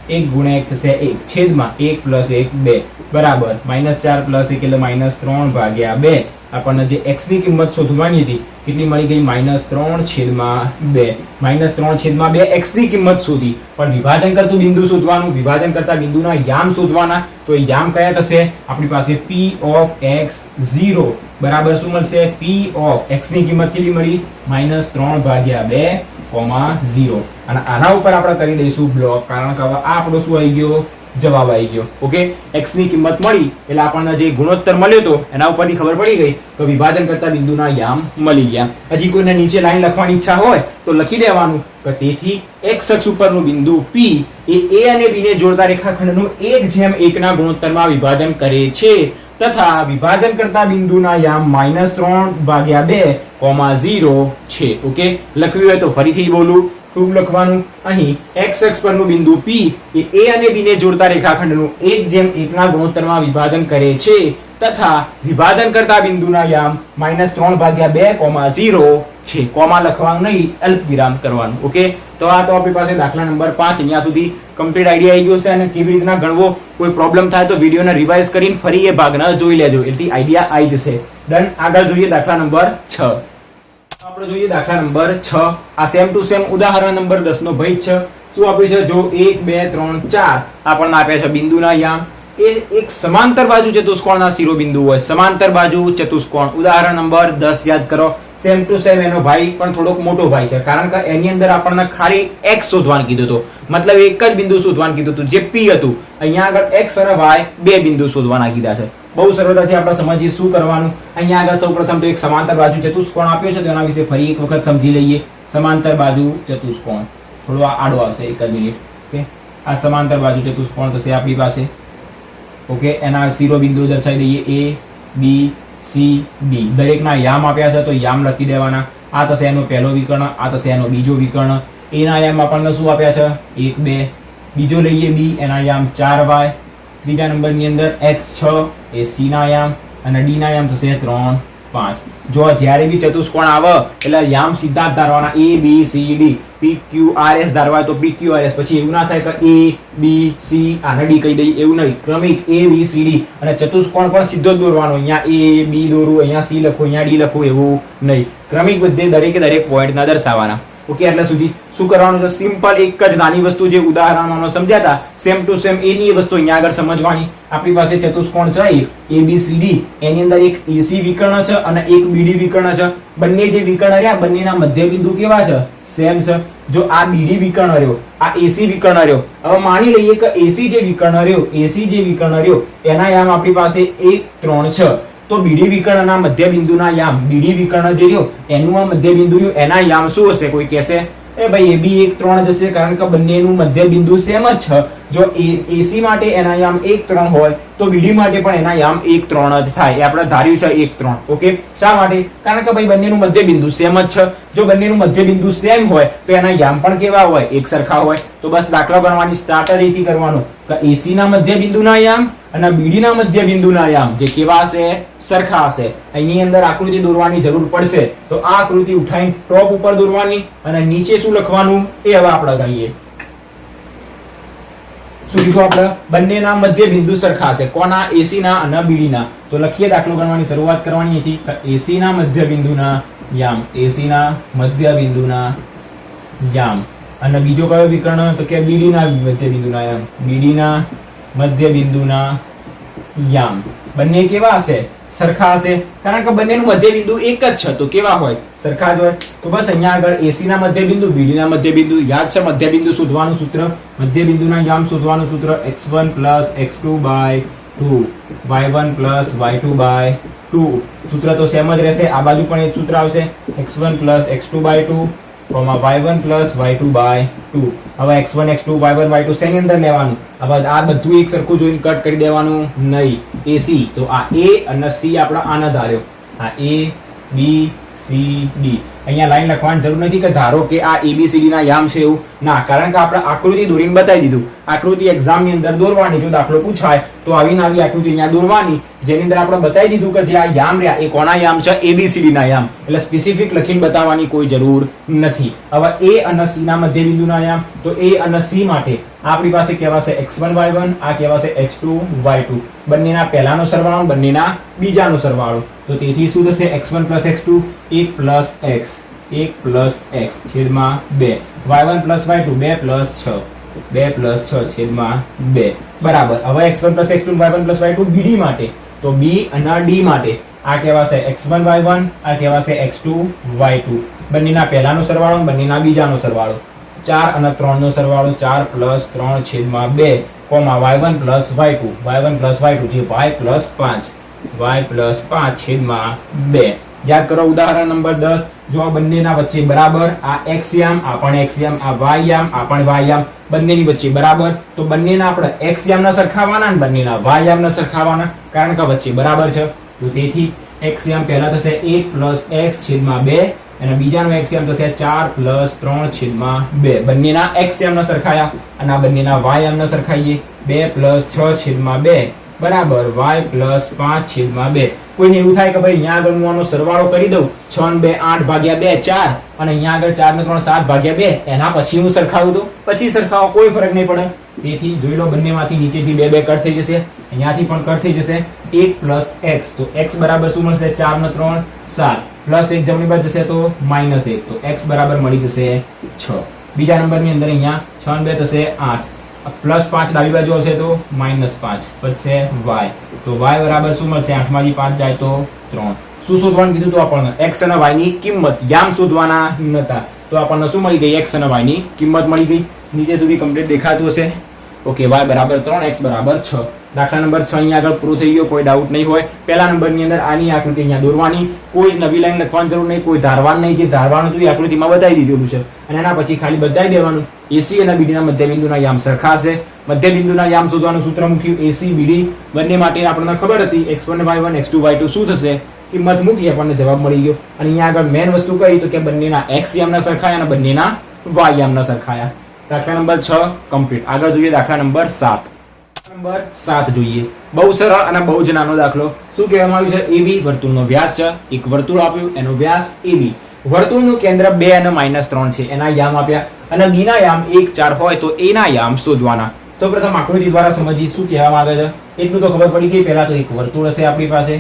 1 ગુણ્યા 1 થશે 1 છેદમાં 1 + 1 2 બરાબર -4 + 1 એટલે -3/2. આપણને જે x ની કિંમત શોધવાની હતી કેટલી મળી ગઈ? -3/2. -3/2 x ની કિંમત શોધી. પણ વિભાજન કરતું બિંદુ શોધવાનું. વિભાજન કરતા બિંદુના યામ શોધવાના. તો એ યામ કયા થશે? આપણી પાસે p of x0 બરાબર શું મળશે? p of x ની કિંમત કેટલી મળી? -3/2, 0. અને આના ઉપર આપણે કરી દઈશું બ્લોક, કારણ કે હવે આ આપણો શું આવી ગયો? જવાબ આવી ગયો. ઓકે, x ની કિંમત મળી એટલે આપણને જે ગુણોત્તર મળ્યો તો એના ઉપરથી ખબર પડી ગઈ તો વિભાજન કરતા બિંદુના યામ મળી ગયા. હજી કોઈને નીચે લાઈન લખવાની ઈચ્છા હોય તો લખી દેવાનું કે તેથી x અક્ષ ઉપરનું બિંદુ p એ a અને b ને જોડતા રેખાખંડનું 1:1 ના ગુણોત્તરમાં વિભાજન કરે છે તથા વિભાજન કરતા બિંદુના યામ -3/2, 0 છે. ઓકે, લખવી હોય તો ફરીથી બોલું, ખૂબ લખવાનું. અહીં x અક્ષ પરનું બિંદુ p એ a અને b ને જોડતા રેખાખંડનું 1:1 ના ગુણોત્તરમાં વિભાજન કરે છે તથા વિભાજન કરતા બિંદુના યામ -3/2, 0 છે. કોમા લખવાનું નહીં, અલ્પ વિરામ કરવાનું. ઓકે, તો આ તો આપણી પાસે દાખલા નંબર 5 અહીંયા સુધી કમ્પ્લીટ આઈડિયા આવી ગયો છે અને કેવી રીતના ગણવો, કોઈ પ્રોબ્લેમ થાય તો વિડીયોને રિવાઇઝ કરીને ફરી એ ભાગને જોઈ લેજો એટલે આઈડિયા આવી જશે. ડન. આગળ જોઈએ દાખલા નંબર 6. આપણે જોઈએ દાખલા નંબર 6. આ સેમ ટુ સેમ ઉદાહરણ નંબર 10 નો ભાઈ છે. શું આપ્યું છે? જો 1, 2, 3, 4 આપણને આપ્યા છે બિંદુના યામ. એ એક સમાંતર બાજુ ચતુષ્કોણના શિરોબિંદુ હોય. સમાંતર બાજુ ચતુષ્કોણ ઉદાહરણ નંબર 10 યાદ કરો. સેમ ટુ સેમ એનો ભાઈ પણ થોડોક મોટો ભાઈ છે કારણ કે એની અંદર આપણને ખાલી x શોધવાનું કીધું હતું, મતલબ એક જ બિંદુ શોધવાનું કીધું હતું જે p હતું. અહીંયા આગળ x અને y બે બિંદુ શોધવાના કીધા છે. બહુ સરળતાથી આપણે સમજીએ શું કરવાનું. અહીંયા આગળ સૌપ્રથમ તો એક સમાંતર બાજુ ચતુષ્કોણ આપ્યો છે તેના વિશે ફરી એક વખત સમજી લઈએ. સમાંતર બાજુ ચતુષ્કોણ થોડો આડો આવશે, એક જ મિનિટ. ઓકે, આ સમાંતર બાજુ ચતુષ્કોણ થશે આપણી પાસે. ઓકે, એના શિરોબિંદુ દર્શાવી દઈએ a, b, c, d. દરેકના યામ આપ્યા છે તો યામ લખી દેવાના. આ થશે એનો પહેલો વિકર્ણ, આ થશે એનો બીજો વિકર્ણ. a ના યામ આપણને શું આપ્યા છે? 1, 2. બીજો લઈએ b, એના યામ 4y. ત્રીજા નંબરની અંદર x 6 એ c ના યામ અને d ના યામ થશે 3, 5. જો જ્યારે બી ચતુષ્કોણ આવે એટલે યામ સીધા જ ધારવાના a, b, c, d. p, q, r, s ધારવાય તો p, q, r, s. પછી એવું ના થાય કે a, b, c અને d કહી દઈએ, એવું નહીં. ક્રમિક a, b, c, d અને ચતુષ્કોણ પણ સીધો જ દોરવાનો. અહીંયા a, b દોરું, અહીંયા c લખો, અહીંયા d લખો, એવું નહીં. ક્રમિક બધે દરેકે દરેક પોઈન્ટ ના દર્શાવવાના. ઓકે, એટલે સુધી શું કરવાનું છે? સિમ્પલ એક જ નાની વસ્તુ જે ઉદાહરણમાં સમજ્યા હતા સેમ ટુ સેમ એની વસ્તુ અહીંયા આગળ સમજવાની. આપણી પાસે ચતુષ્કોણ છે એક ABCD, એની અંદર એક AC વિકર્ણ છે અને એક BD વિકર્ણ છે. બંને જે વિકર્ણ રહ્યા બંનેના મધ્યબિંદુ કેવા છે? સેમ છે. જો આ BD વિકર્ણ રહ્યો, આ AC વિકર્ણ રહ્યો. હવે માની લઈએ કે AC જે વિકર્ણ રહ્યો એના યામ આપણી પાસે 1, 3 છે. તો BD વિકર્ણના મધ્યબિંદુના યામ, BD વિકર્ણ જે રહ્યો એનું આ મધ્યબિંદુ રહ્યો એના યામ શું હશે? કોઈ કહેશે એ ભાઈ AB 1, 3 જશે કારણ કે બંનેનું મધ્યબિંદુ સેમ જ છે. જો AC માટે એના યામ 1, 3 હોય તો BD માટે પણ એના યામ 1, 3 જ થાય. એ આપણે ધાર્યું છે 1, 3. ઓકે, શા માટે? કારણ કે ભાઈ બંનેનું મધ્યબિંદુ સેમ જ છે. જો બંનેનું મધ્યબિંદુ સેમ હોય તો એના યામ પણ કેવા હોય? એક સરખા હોય. તો બસ દાખલા ગણવાની સ્ટાર્ટ અહીંથી કરવાનું કે AC ના મધ્યબિંદુના યામ અને BD ના મધ્યબિંદુના યામ જે કેવા હશે? સરખા હશે. અહીંની અંદર આકૃતિ દોરવાની જરૂર પડશે તો આ આકૃતિ ઉઠાઈને ટોપ ઉપર દોરવાની અને નીચે શું લખવાનું એ હવે આપણે ગણીએ. શું કીધું આપણે? બંનેના મધ્યબિંદુ સરખા હશે. કોના? AC ના અને BD ના. તો લખીએ, દાખલો ગણવાની શરૂઆત કરવાની હતી. AC ના મધ્યબિંદુના યામ, AC ના મધ્યબિંદુના યામ અને બીજો કયો વિકર્ણ? તો કે BD ના મધ્યબિંદુના યામ, BD ના મધ્યબિંદુના યામ. બંને કેવા હશે? સરખા હશે કારણ કે બંનેનું મધ્યબિંદુ એક જ છે તો કેવા હોય? સરખા જ હોય. તો બસ અહીંયા આગળ AC ના મધ્યબિંદુ, BD ના મધ્યબિંદુ યાદ છે. મધ્યબિંદુ શોધવાનું સૂત્ર, મધ્યબિંદુના યામ શોધવાનું સૂત્ર x1 + x2/2 y1 + y2/2. સૂત્ર તો સેમ જ રહેશે. આ બાજુ પણ એક સૂત્ર આવશે x1 + x2/2 y1 + y2/2. હવે x1, x2, y1, y2 શેની અંદર લેવાનું? હવે આ બધું એક સરખું જોઈને કટ કરી દેવાનું નહીં. AC તો આ A અને C આપણે આને ધાર્યો. આ A, B, C, D. અહીંયા લાઈન લખવાની જરૂર નથી કે ધારો કે આ ABCD ના યામ છે એવું ના, કારણ કે આપણે આકૃતિ દોરીને બતાવી દીધું. આકૃતિ એક્ઝામ ની અંદર દોરવાની. જો દાખલો પૂછાય તો આવી નવી આકૃતિ અહીંયા દોરવાની જેની અંદર આપણે બતાવી દીધું કે જે આ યામ રહ્યા એ કોના યામ છે? ABCD ના યામ. એટલે સ્પેસિફિક લખીને બતાવવાની કોઈ જરૂર નથી. હવે A અને C ના મધ્યબિંદુના યામ, તો A અને C માટે આપણી પાસે કહેવાશે x1 y1, આ કહેવાશે x2 y2. બંનેના પહેલાનો સરવાળો, બંનેના બીજાનો સરવાળો. તો તેથી શું થશે? x1 + x2 1 + x, 1 + x છેદમાં 2. y1 + y2 2 + 6, 2 + 6 છેદમાં 2. બરાબર. હવે x1 + x2 y1 + y2 BD માટે, તો B અને D માટે આ કહેવાશે x1 y1, આ કહેવાશે x2 y2. બંનેના પહેલાનો સરવાળો, બંનેના બીજાનો સરવાળો. 4 અને 3 નો સરવાળો 4 + 3 છેદમાં 2 કોમા y1 + y2 જે y + 5 છેદમાં 2. યાદ કરો ઉદાહરણ નંબર 10. જો આ બંનેના વચ્ચે બરાબર, આ x યામ, આ પણ x યામ, આ y યામ, આ પણ y યામ, બંનેની વચ્ચે બરાબર, તો બંનેના આપણે x યામના સરખાવવાના અને બંનેના y યામના સરખાવવાના, કારણ કે વચ્ચે બરાબર છે. તો તેથી x યામ પહેલા થશે 1 + x છેદમાં 2 અને બીજાનો x યામ થશે 4 + 3 છેદમાં 2. બંનેના x યામના સરખાયા અને આ બંનેના y યામના સરખાઈએ. 2 + 6 છેદમાં 2 બરાબર y + 5 છેદમાં 2. કોઈને એવું થાય કે ભાઈ અહીંયા આગળ હું આનો સરવાળો કરી દઉં, 6 ને 2 8 ભાગ્યા 2 4 અને અહીંયા આગળ 4 ને 3 7 ભાગ્યા 2, એના પછી હું સરખાવું દઉં, પછી સરખાવો, કોઈ ફરક નહીં પડે. તેથી જોઈ લો બંનેમાંથી નીચેથી 2 2 કટ થઈ જશે, અહીંયાથી પણ કટ થઈ જશે. 1 + x, તો x બરાબર શું મળશે? 4 ને 3 7 પ્લસ 1 જમણી બાજુ જશે તો -1, તો x બરાબર મળી જશે 6. બીજા નંબરની અંદર અહીંયા 6 ને 2 થશે 8 +5 ડાબી બાજુ આવશે તો -5 વધશે y, તો y બરાબર શું મળશે? 8 માંથી 5 જાય તો 3. શું શોધવાનું કીધું? તો આપણને x અને y ની કિંમત, યામ શોધવાના નતા, તો આપણને શું મળી ગઈ? x અને y ની કિંમત મળી ગઈ. નીચે સુધી કમ્પ્લીટ દેખાતું હશે. ઓકે, y બરાબર 3, x બરાબર 6. દાખલા નંબર 6 અહીંયા આગળ પૂરો થઈ ગયો, કોઈ ડાઉટ નહીં હોય. પહેલા નંબરની અંદર આની આકૃતિ અહીંયા દોરવાની, કોઈ નવી લાઈન લખવાની જરૂર નહીં, કોઈ ધારવાનું નહીં, જે ધારવાનું હતું એ આકૃતિમાં બતાવી દીધેલું છે. અને એના પછી ખાલી બતાવી દેવાનું AC અને BD ના મધ્યબિંદુના યામ સરખા છે. મધ્યબિંદુના યામ શોધવાનું સૂત્ર મૂક્યું, AC BD બંને માટે આપણને ખબર હતી x1 y1 x2 y2 શું થશે, કિંમત મૂકી આપણને જવાબ મળી ગયો. અને અહીંયા આગળ મેન વસ્તુ કઈ, તો કે બંનેના x યામના સરખાયા અને બંનેના y યામના સરખાયા. દાખલા નંબર 6 કમ્પ્લીટ. આગળ જોઈએ દાખલા નંબર 7. નંબર 7 જોઈએ. બહુ સરળ અને બહુ જ નાનો દાખલો. શું કહેવામાં આવ્યું છે? AB વર્તુળનો વ્યાસ છે. એક વર્તુળ આપ્યું, એનો વ્યાસ AB. વર્તુળનું કેન્દ્ર 2 અને -3 છે, એના યામ આપ્યા અને B ના યામ 1 4 હોય તો A ના યામ શોધવાના. સૌપ્રથમ આકૃતિ દ્વારા સમજીએ શું કહેવામાં આવે છે. એટલું તો ખબર પડી ગઈ. પહેલા તો એક વર્તુળ હશે આપણી પાસે,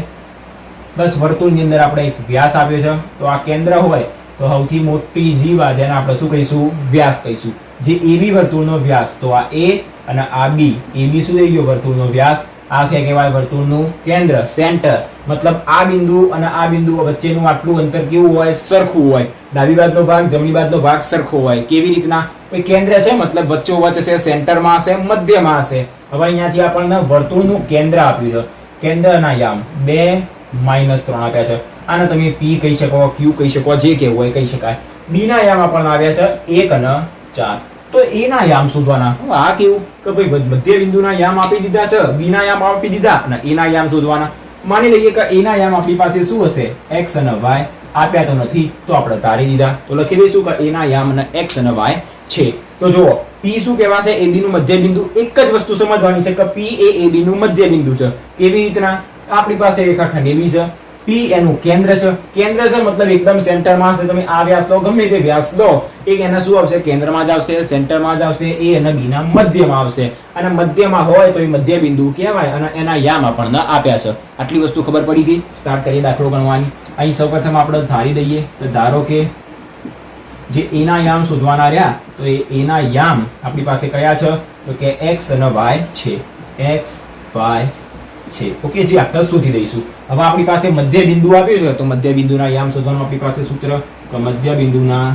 બસ વર્તુળની અંદર આપણે એક વ્યાસ આપ્યો છે. તો આ કેન્દ્ર હોય તો સૌથી મોટી જીવ આ જેને આપણે શું કહીશું? વ્યાસ કહીશું. જે AB વર્તુળનો વ્યાસ, તો આ A અને આ B. AB શું થઈ ગયો? વર્તુળનો વ્યાસ. આ કહેવાય વર્તુળનું કેન્દ્ર, સેન્ટર. મતલબ આ બિંદુ અને આ બિંદુ વચ્ચેનું આટલું અંતર કેવું હોય? સરખું હોય. ડાબી બાજુનો ભાગ, જમણી બાજુનો ભાગ સરખો હોય. કેવી રીતના? કોઈ કેન્દ્ર છે, મતલબ વચ્ચે હશે, સેન્ટરમાં હશે, મધ્યમાં હશે. હવે અહીંયાથી આપણને વર્તુળનું કેન્દ્ર આપ્યું છે. કેન્દ્રના યામ 2 -3 આપ્યા છે. આને તમે P કહી શકો, Q કહી શકો, જે કેવું હોય કહી શકાય. B ના યામ આપણને આવ્યા છે 1 અને 4. તો A ના યામ શોધવાના. આ કેવું કે ભાઈ મધ્ય બિંદુના યામ આપી દીધા છે, B ના યામ આપી દીધા અને A ના યામ શોધવાના. માની લઈએ કે A ના યામ આપણી પાસે શું હશે? x અને y. આપ્યા તો નથી, તો આપણે ધારી દીધા. તો લખી દઈશું કે A ના યામ અને x અને y છે. તો જુઓ P શું કહેવાશે? AB નું મધ્ય બિંદુ. એક જ વસ્તુ સમજવાની છે કે P એ AB નું મધ્ય બિંદુ છે. કેવી રીતના? આપણી પાસે રેખાખંડ AB છે, P એનું કેન્દ્ર છે. કેન્દ્ર છે મતલબ એકદમ સેન્ટરમાં હશે. તમે આ વ્યાસ લો, ગમે તે વ્યાસ લો, એક એના શું આવશે? કેન્દ્રમાં જ આવશે, સેન્ટરમાં જ આવશે. A અને B ના મધ્યમાં આવશે. અને મધ્યમાં હોય તો એ મધ્ય બિંદુ કહેવાય અને એના યામ આપણને આપ્યા છે. આટલી વસ્તુ ખબર પડી ગઈ. સ્ટાર્ટ કરીએ દાખલો ગણવાની. અહીં સૌપ્રથમ આપણે ધારી દઈએ. તો ધારો કે જે A ના યામ શોધવાના રહ્યા, તો એ A ના યામ આપણી પાસે કયા છે? તો કે x અને y છે. x y છે. ઓકે, જે આપણે શોધી દઈશું. હવે આપણી પાસે મધ્ય બિંદુ આપ્યું છે, તો મધ્ય બિંદુના યામ શોધવાનું આપણી પાસે સૂત્ર કે મધ્ય બિંદુના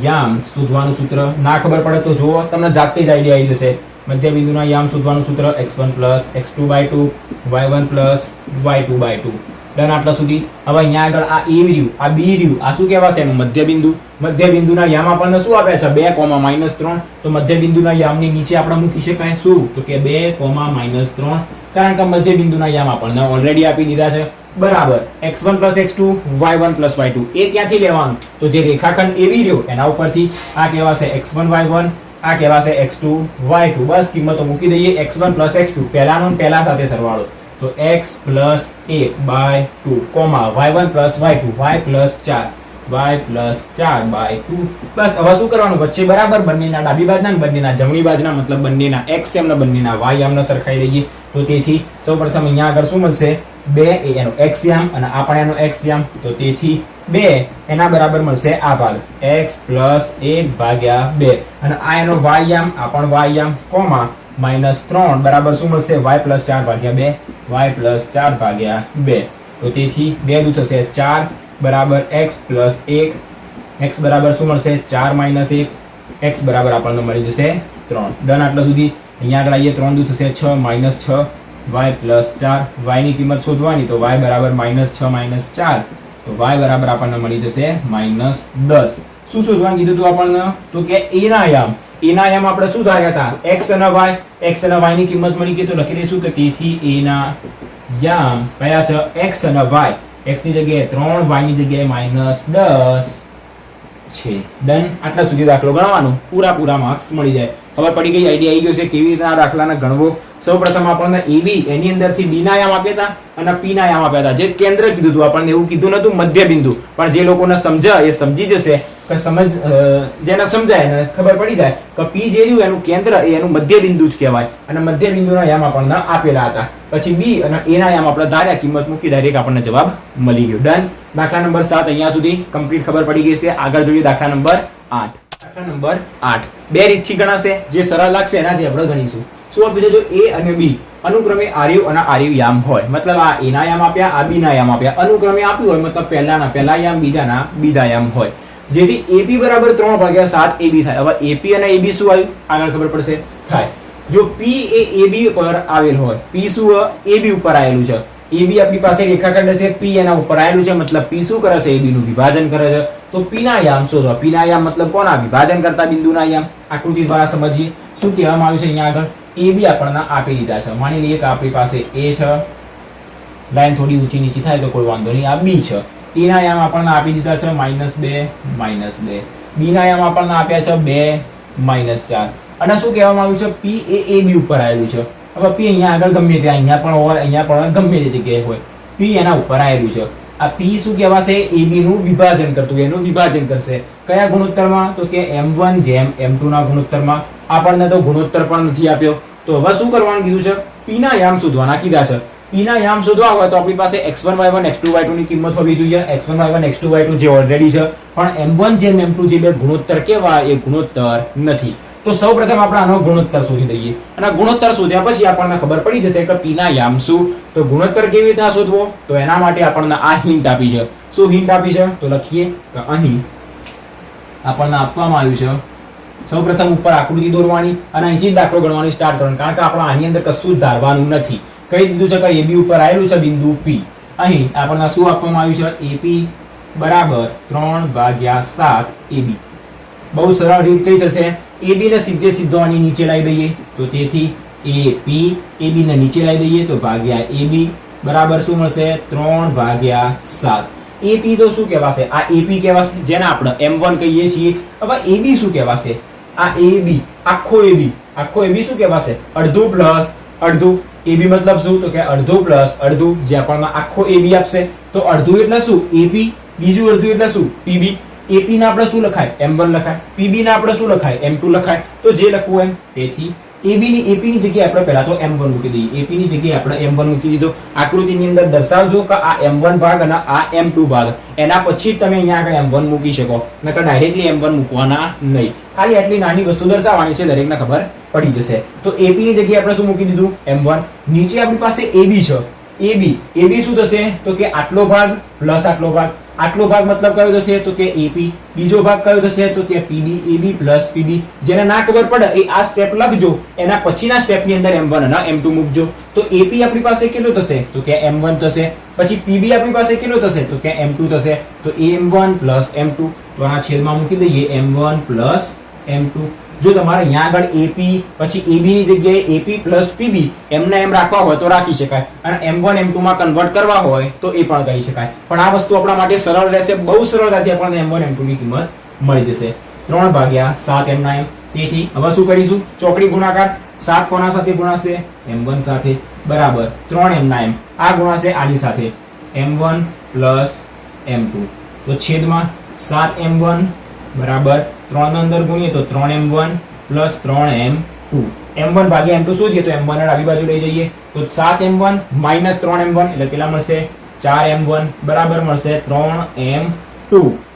યામ શોધવાનું સૂત્ર. ના ખબર પડે તો જુઓ, તમને જાતે જ આઈડિયા આવી જશે. મધ્ય બિંદુના યામ શોધવાનું સૂત્ર x1 + x2/2 y1 + y2/2. Done આટલા સુધી. હવે અહીંયા આગળ આ A રહ્યું, આ B રહ્યું, આ શું કહેવાશે? એનું મધ્ય બિંદુ. મધ્ય બિંદુના યામ આપણને શું આપ્યા છે? 2, -3. તો મધ્ય બિંદુના યામની નીચે આપણે મૂકી શકાય શું? તો કે 2, -3. કારણ કે મધ્ય બિંદુના યામ આપણને ઓલરેડી આપી દીધા છે. બરાબર. x1 + x2 y1 + y2. એ ક્યાંથી લેવાનું? તો જે રેખાખંડ AB રહ્યો એના ઉપરથી. આ કહેવાશે x1 y1, આ કહેવાશે x2 y2. બસ કિંમતો મૂકી દઈએ. x1 + x2 પહેલાનો ને પહેલા સાથે સરવાળો, તો x + 1/2 comma y1 + y2 y + 4 y + 4/2. બસ હવે શું કરવાનું? વચ્ચે બરાબર બંનેના ડાબી બાજુના અને બંનેના જમણી બાજુના, મતલબ બંનેના x યામ અને બંનેના y યામને સરખાઈ દઈએ. તો તેથી સૌપ્રથમ અહીંયા આગળ શું મળશે? 2 એ એનો x યામ અને આ પણ એનો x યામ. તો તેથી 2 એના બરાબર મળશે આ ભાગ x + 1/2 અને આ એનો y યામ, આ પણ y યામ, કોમા -3 બરાબર શું મળશે? y + 4/2 y + 4/2. તો તેથી 2 દુ થશે 4 બરાબર x + 1 x બરાબર શું મળશે 4 - 1 x બરાબર આપણને મળી જશે 3. ડન. આટલા સુધી. અહીંયા આગળ આવીએ 3 દુ થશે 6 -6 y + 4 y ની કિંમત શોધવાની તો y બરાબર -6 - 4 તો y બરાબર આપણને મળી જશે -10. શું શોધવાનું કીધું હતું આપણને તો કે a ના યામ આપણે શું ધાર્યા હતા x અને y ની કિંમત મળી ગઈ તો લખી દઈશું કે તેથી a ના યામ કયા છે x અને y. x ની જગ્યાએ 3 y ની જગ્યાએ -10 છે. ડન. આટલા સુધી દાખલો ગણવાનો પૂરા માર્ક્સ મળી જાય. ખબર પડી ગઈ, આઈડિયા આવી ગયો છે કેવી રીતે આ દાખલાને ગણવો. સૌપ્રથમ આપણને AB એની અંદરથી B ના યામ આપ્યા હતા અને P ના યામ આપ્યા હતા. જે કેન્દ્ર કીધું હતું આપણને એવું કીધું નતું મધ્ય બિંદુ, પણ જે લોકોને સમજાય એ સમજી જશે કે જેને સમજાય ને ખબર પડી જાય કે P જે રહ્યું એનું કેન્દ્ર એ એનું મધ્ય બિંદુ જ કહેવાય અને મધ્ય બિંદુના યામ આપણને આપેલા હતા. પછી B અને A ના યામ આપણે ધાર્યા, કિંમત મૂકી ડાયરેક્ટ આપણને જવાબ મળી ગયો. ડન. દાખલા નંબર 7 અહીંયા સુધી કમ્પ્લીટ ખબર પડી ગઈ છે. આગળ જોઈએ દાખલા નંબર 8. દાખલા નંબર 8 બે રીતથી ગણાશે, જે સરળ લાગશે એનાથી આપણે ગણીશું. શું આપ્યું છે? જો A અને B અનુક્રમે આર્યુ અને આર્યુ યામ હોય, મતલબ આ A ના યામ આપ્યા, આ B ના યામ આપ્યા, અનુક્રમે આપ્યું હોય મતલબ પહેલાના પહેલા યામ, બીજાના બીજા યામ હોય, જેથી AP બરાબર 3/7 AB થાય. હવે AP અને AB શું આવ્યું આગળ ખબર પડશે થાય. જો P એ AB ઉપર આવેલ હોય, P શું AB ઉપર આવેલું છે, AB આપણી પાસે રેખાખંડ છે, P એના ઉપર આવેલું છે, મતલબ P શું કરે છે? AB નું વિભાજન કરે છે. તો P ના યામ શોધો. P ના યામ મતલબ કોના? વિભાજન કરતા બિંદુના યામ. આકૃતિ દ્વારા સમજીએ શું કહેવામાં આવ્યું છે. અહીંયા આગળ AB આપણને આપી દીધા છે. માની લઈએ કે આપણી પાસે A છે, લાઈન થોડી ઊંચી નીચી થાય તો કોઈ વાંધો નહીં. આ B છે. A ના યામ આપણને આપી દીધા છે -2 -2. B ના યામ આપણને આપ્યા છે 2 -4. અને શું કહેવામાં આવ્યું છે? P એ AB ઉપર આવેલું છે. હવે P અહીંયા આગળ ગમે ત્યાં, અહીંયા પણ હોય, અહીંયા પણ ગમે તે જગ્યાએ હોય, P એના ઉપર આવેલું છે. આ P શું કહેવાશે? AB નું વિભાજન કરતું, એનું વિભાજન કરશે. કયા ગુણોત્તરમાં? તો કે m1 જેમ m2 ના ગુણોત્તરમાં. આપણને તો ગુણોત્તર પણ નથી આપ્યો, તો હવે શું કરવાનું કીધું છે? P ના યામ શોધવાના કીધા છે. P ના યામ શોધવા હોય તો આપણી પાસે x1 y1 x2 y2 ની કિંમત હોવી જોઈએ. x1 y1 x2 y2 જે ઓલરેડી છે, પણ m1 જેમ m2 જે બે ગુણોત્તર કેવાય એ ગુણોત્તર નથી. તો સૌપ્રથમ આપણે આનો ગુણોત્તર શોધી દઈએ અને ગુણોત્તર શોધ્યા પછી આપણને ખબર પડી જશે કે P ના યામ શું. તો ગુણોત્તર કેવી રીતે શોધવો? તો એના માટે આપણને આ હિન્ટ આપી છે. શું હિન્ટ આપી છે? તો લખીએ કે અહીં આપણને આપવામાં આવ્યું છે સૌપ્રથમ ઉપર આકૃતિ દોરવાની અને અહીંથી દાખલો ગણવાની સ્ટાર્ટ કરવાનું, કારણ કે આપણે આની અંદર કશું જ ધારવાનું નથી. કહી દીધું છે કે AB ઉપર આવેલું છે બિંદુ P. અહીં આપણને શું આપવામાં આવ્યું છે? AP બરાબર 3/7 AB. બહુ સરળ રીત કઈ થશે? AB ને સીધો આની નીચે લાવી દઈએ તો તેથી AP AB ને નીચે લાવી દઈએ તો ભાગ્યા AB બરાબર શું મળશે? 3/7. AP તો શું કહેવાશે? આ AP કહેવાશે, જેને આપણે M1 કહીએ છીએ. હવે AB શું કહેવાશે? આ AB આખો AB શું કહેવાશે? અડધું પ્લસ અડધું. AB મતલબ શું? તો કે અડધું પ્લસ અડધું, જે આપણને આખો AB આપશે. તો અડધું એટલે શું? AP. બીજું અડધું એટલે શું? PB. AP ના આપણે શું લખાય? M1 લખાય. PB ના આપણે શું લખાય? M2 લખાય. તો જે લખવું એમ. તેથી AP ની જગ્યાએ આપણે પહેલા તો M1 મૂકી દઈએ. AP ની જગ્યાએ આપણે M1 મૂકી દીધો. આકૃતિની અંદર દર્શાવજો કે આ M1 ભાગ અને આ M2 ભાગ, એના પછી તમે અહીંયા આગળ M1 મૂકી શકો, નકર ડાયરેક્ટલી M1 મૂકવાના નહીં. ખાલી આટલી નાની વસ્તુ દર્શાવવાની છે, દરેકને ખબર પડી જશે. તો AP ની જગ્યાએ આપણે શું મૂકી દીધું? M1. નીચે આપણી પાસે AB છે. AB શું થશે? તો કે આટલો ભાગ પ્લસ આટલો ભાગ. આટલો ભાગ મતલબ કયો થશે? તો કે AP. બીજો ભાગ કયો થશે? તો કે PB. AB plus PB. જેને ના ખબર પડે એ આ સ્ટેપ લખજો, એના પછીના સ્ટેપની અંદર M1 અને M2 મૂકજો. તો AP આપણી પાસે કેટલો થશે? તો કે M1 થશે. પછી PB આપણી પાસે કેટલો થશે? તો કે M2 થશે. તો M1 પ્લસ M2 તો આના છેદમાં મૂકી દઈએ M1 પ્લસ M2. જો તમારે અહીંયા આગળ AP પછી AB ની જગ્યાએ AP પ્લસ PB એમના એમ રાખવા હોય તો રાખી શકાય, અને M1 M2 માં કન્વર્ટ કરવા હોય તો એ પણ કરી શકાય. પણ આ વસ્તુ આપણા માટે સરળ રહેશે. બહુ સરળતાથી આપણને M1 M2 ની કિંમત મળી જશે. 3/7 એમના એમ. તેથી હવે શું કરીશું? ચોકડી ગુણાકાર. 7 કોના સાથે ગુણાશે? M1 સાથે. બરાબર 3 એમના એમ. આ ગુણાશે આની સાથે M1 પ્લસ M2. તો છેદમાં 7M1 બરાબર 3 ના અંદર ગુણીએ તો 3M1 પ્લસ 3M2. M1 ભાગ્યા M2 શોધીએ તો M1 ડાબી બાજુ લઈ જઈએ તો 7M1 માઇનસ 3M1 એટલે કેટલા મળશે? 4M1 બરાબર મળશે 3M2.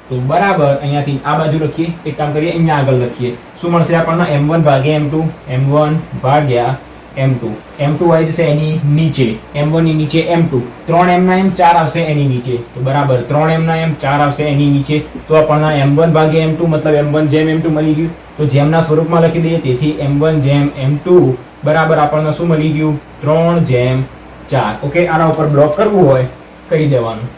તો બરાબર અહીંયાથી આ બાજુ લખીએ. એક કામ કરીએ, અહીંયા આગળ લખીએ. શું મળશે આપણને? M1 ભાગ્યા M2. M1 ભાગ્યા m2 m2 આવી જશે એની નીચે m1 ની નીચે m2 3 m ના m 4 આવશે એની નીચે તો બરાબર 3 m ના m 4 આવશે એની નીચે તો આપણને m1 ભાગ્યા m2 મતલબ m1 જેમ m2 મળી ગયું તો જેમના સ્વરૂપમાં લખી દઈએ તેથી m1 જેમ m2 બરાબર આપણને શું મળી ગયું 3 જેમ 4 ઓકે આના ઉપર બ્લોક કરવું હોય કરી દેવાનું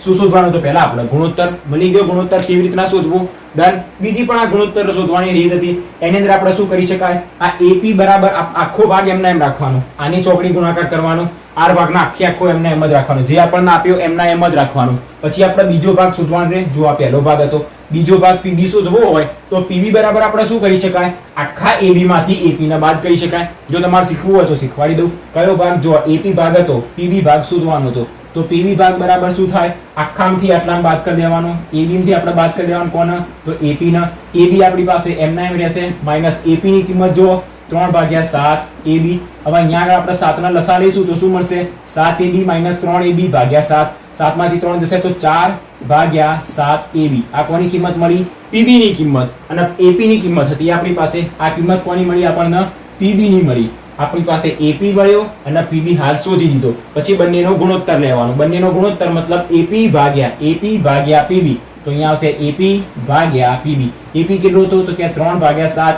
શું શોધવાનું તો પહેલા આપણે ગુણોત્તર મળી ગયો ગુણોત્તર કેવી રીતના શોધવું ડન બીજી પણ આ ગુણોત્તર શોધવાની રીત હતી એની અંદર આપણે શું કરી શકાય આ AP બરાબર આખો ભાગ એમના એમ રાખવાનો આની ચોકડી ગુણાકાર કરવાનો આર ભાગના આખો એમના એમ જ રાખવાનો જે આપણને આપ્યો એમના એમ જ રાખવાનું પછી આપણે બીજો ભાગ શોધવાનો છે જો આ પહેલો ભાગ હતો બીજો ભાગ PB શોધવો હોય તો PB બરાબર આપણે શું કરી શકાય આખા AB માંથી AP ને બાદ કરી શકાય જો તમારે શીખવું હોય તો શીખવાડી દઉં કયો ભાગ જો AP ભાગ હતો PB ભાગ શોધવાનો હતો તો PB ભાગ બરાબર શું થાય આખામાંથી આટલા બાદ કરી દેવાનો AB માંથી આપણે બાદ કરી દેવાનું કોને તો AP ને AB આપણી પાસે m ના m રહેશે માઈનસ AP ની કિંમત જો 3/7 AB હવે અહીંયા આગળ આપણે 7 ના લસા લઈશું તો શું મળશે 7AB - 3AB ભાગ્યા 7 7 માંથી 3 જશે તો 4/7 AB આ કોની કિંમત મળી PB ની કિંમત અને AP ની કિંમત હતી આપણી પાસે આ કિંમત કોની મળી આપણને PB ની મળી આપણી પાસે AP મળ્યો અને PB હાલ શોધી દીધો પછી બંનેનો ગુણોત્તર લેવાનો બંનેનો ગુણોત્તર મતલબ AP ભાગ્યા PB તો અહીંયા આવશે AP ભાગ્યા PB AP કેટલું હતું તો કે 3/7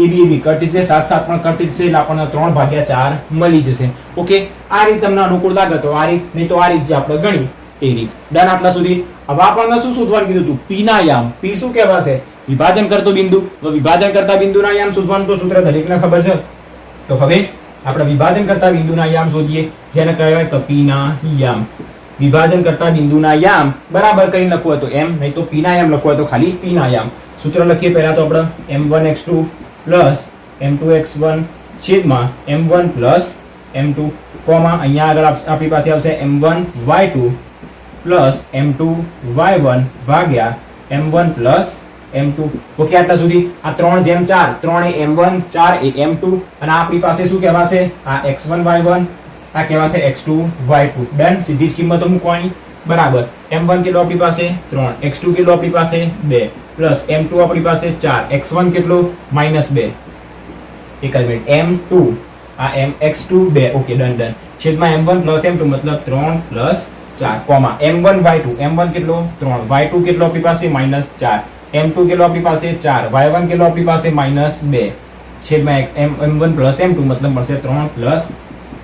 AB કરતી જશે 7 7 પણ કરતી જશે એટલે આપણને 3/4 મળી જશે ઓકે આ રીત તમને અનુકૂળ લાગે તો આ રીત નહીં તો આ રીત જે આપણે ગણી એ રીત ડન આટલા સુધી હવે આપણને શું શોધવાનું કીધું હતું P ના યામ P શું કહેવાશે વિભાજન કરતો બિંદુ તો વિભાજન કરતા બિંદુના યામ શોધવાનું તો સૂત્ર દરેકને ખબર છે તો હવે આપણે વિભાજન કરતા બિંદુના યામ શોધીએ જેને કહેવાય તો P ના યામ વિભાજન કરતા બિંદુના યામ બરાબર કરીને લખવું તો m નહીં તો P ના યામ લખવું તો ખાલી P ના યામ સૂત્ર લખીએ પહેલા તો આપણે m1x2 m2x1 છેદમાં m1 m2 કોમા અહીંયા આગળ આપણી પાસે આવશે m1y2 m2y1 ભાગ્યા m1 m2 ઓકે આટલા સુધી આ 3/4 3 એ m1 4 એ m2 અને આપણી પાસે શું કહેવાશે આ x1 y1 આ કહેવાશે x2 y2 ડન સીધી જ કિંમતો મૂકવાની બરાબર m1 કેટલો આપણી પાસે 3 x2 કેટલો આપણી પાસે 2 પ્લસ m2 આપણી પાસે 4 x1 કેટલો -2 એક જ મિનિટ m2 આ x2 2 ઓકે ડન છેદમાં m1 m2 મતલબ 3 4 કોમા m1 y2 m1 કેટલો 3 y2 કેટલો આપણી પાસે -4 m2 કેટલો આપણી પાસે 4 y1 કેટલો આપણી પાસે -2 છેદમાં m1 m2 મતલબ મળશે 3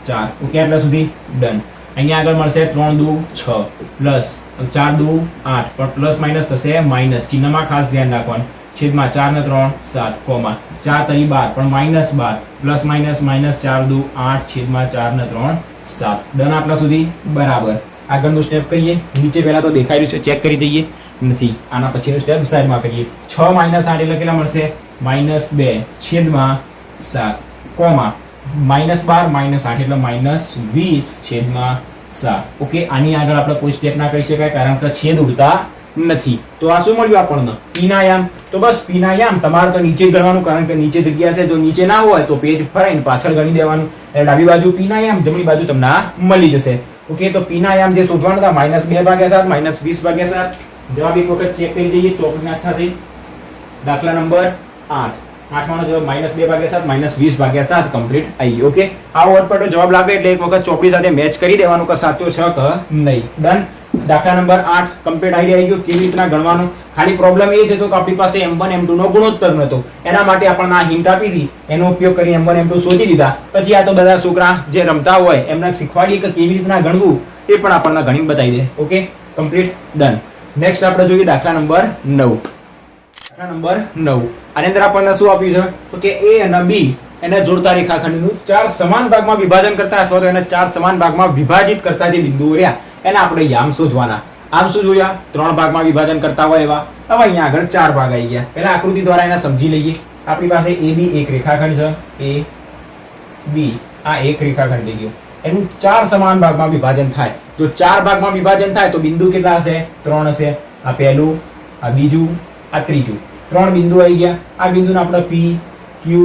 4 ઓકે આટલા સુધી ડન અહીંયા આગળ મળશે 3 દુ 6 પ્લસ 4 દુ 8 પણ પ્લસ માઈનસ થશે માઈનસ ચિહ્નમાં ખાસ ધ્યાન રાખવાનું છેદમાં 4 ને 3 7 કોમા 4 તરી 12 પણ -12 પ્લસ માઈનસ -4 દુ 8 છેદમાં 4 ને 3 7 ડન આટલા સુધી બરાબર આગળનું સ્ટેપ કરીએ નીચે પહેલા તો દેખાઈ રહ્યું છે ચેક કરી દઈએ નથી આના પછીનું સ્ટેપ સાઈડમાં કરીએ 6 - 8 એટલે કેટલા મળશે -2 છેદમાં 7 કોમા -12 -8 એટલે -20 છેદમાં 7 ઓકે આની આગળ આપણે કોઈ સ્ટેપ ના કરી શકાય કારણ કે છેદ ઉડતા નથી તો આ શું મળ્યું આપણને P ના યામ તો બસ P ના યામ તમારે તો નીચે જ ગણવાનું કારણ કે નીચે જગ્યા છે જો નીચે ના હોય તો પેજ ફરાઈને પાછળ ગણી દેવાનું એટલે ડાબી બાજુ P ના યામ જમણી બાજુ તમને આ મળી જશે ઓકે તો P ના યામ જે શોધવાના હતા -2/7 -20/7 જવાબ એક વખત ચેક કરી દઈએ ચોકડીના સાથે દાખલા નંબર 8 આઠમાનો જવાબ -2/7 -20/7 કમ્પ્લીટ આવી ગયો ઓકે આ ઓવરપટો જવાબ લાગે એટલે એક વખત ચોપડી સાથે મેચ કરી દેવાનું કે સાચો છે કે નહીં ડન દાખલા નંબર 8 કમ્પ્લીટ આવી ગયો કેવી રીતના ગણવાનું ખાલી પ્રોબ્લેમ એ જ હતો કે આપણી પાસે m1 m2 નો ગુણોત્તર નતો એના માટે આપણને આ હિન્ટ આપી હતી એનો ઉપયોગ કરી m1 m2 શોધી દીધા પછી આ તો બધા છોકરા જે રમતા હોય એમને શીખવાડીએ કે કેવી રીતના ગણવું એ પણ આપણને ગણી બતાવી દે ઓકે કમ્પ્લીટ ડન નેક્સ્ટ આપણે જોઈએ દાખલા નંબર 9 દાખલા નંબર 9 આની અંદર આપણને શું આપ્યું છે તો કે a અને b એને જોડતા રેખાખંડનું 4 સમાન ભાગમાં વિભાજન કરતા અથવા તો એને 4 સમાન ભાગમાં વિભાજિત કરતા જે બિંદુઓ રહ્યા એના આપણે યામ શોધવાના આમ શું જોયા 3 ભાગમાં વિભાજન કરતા હોય એવા હવે અહીંયા આગળ 4 ભાગ આવી ગયા પહેલા આકૃતિ દ્વારા એને સમજી લઈએ આપણી પાસે AB એક રેખાખંડ છે AB આ એક રેખાખંડ થઈ ગયો એનું 4 સમાન ભાગમાં વિભાજન થાય જો 4 ભાગમાં વિભાજન થાય તો બિંદુ કેટલા હશે 3 હશે આ પહેલું આ બીજું આ ત્રીજું 3 બિંદુ આવી ગયા આ બિંદુને આપણે P Q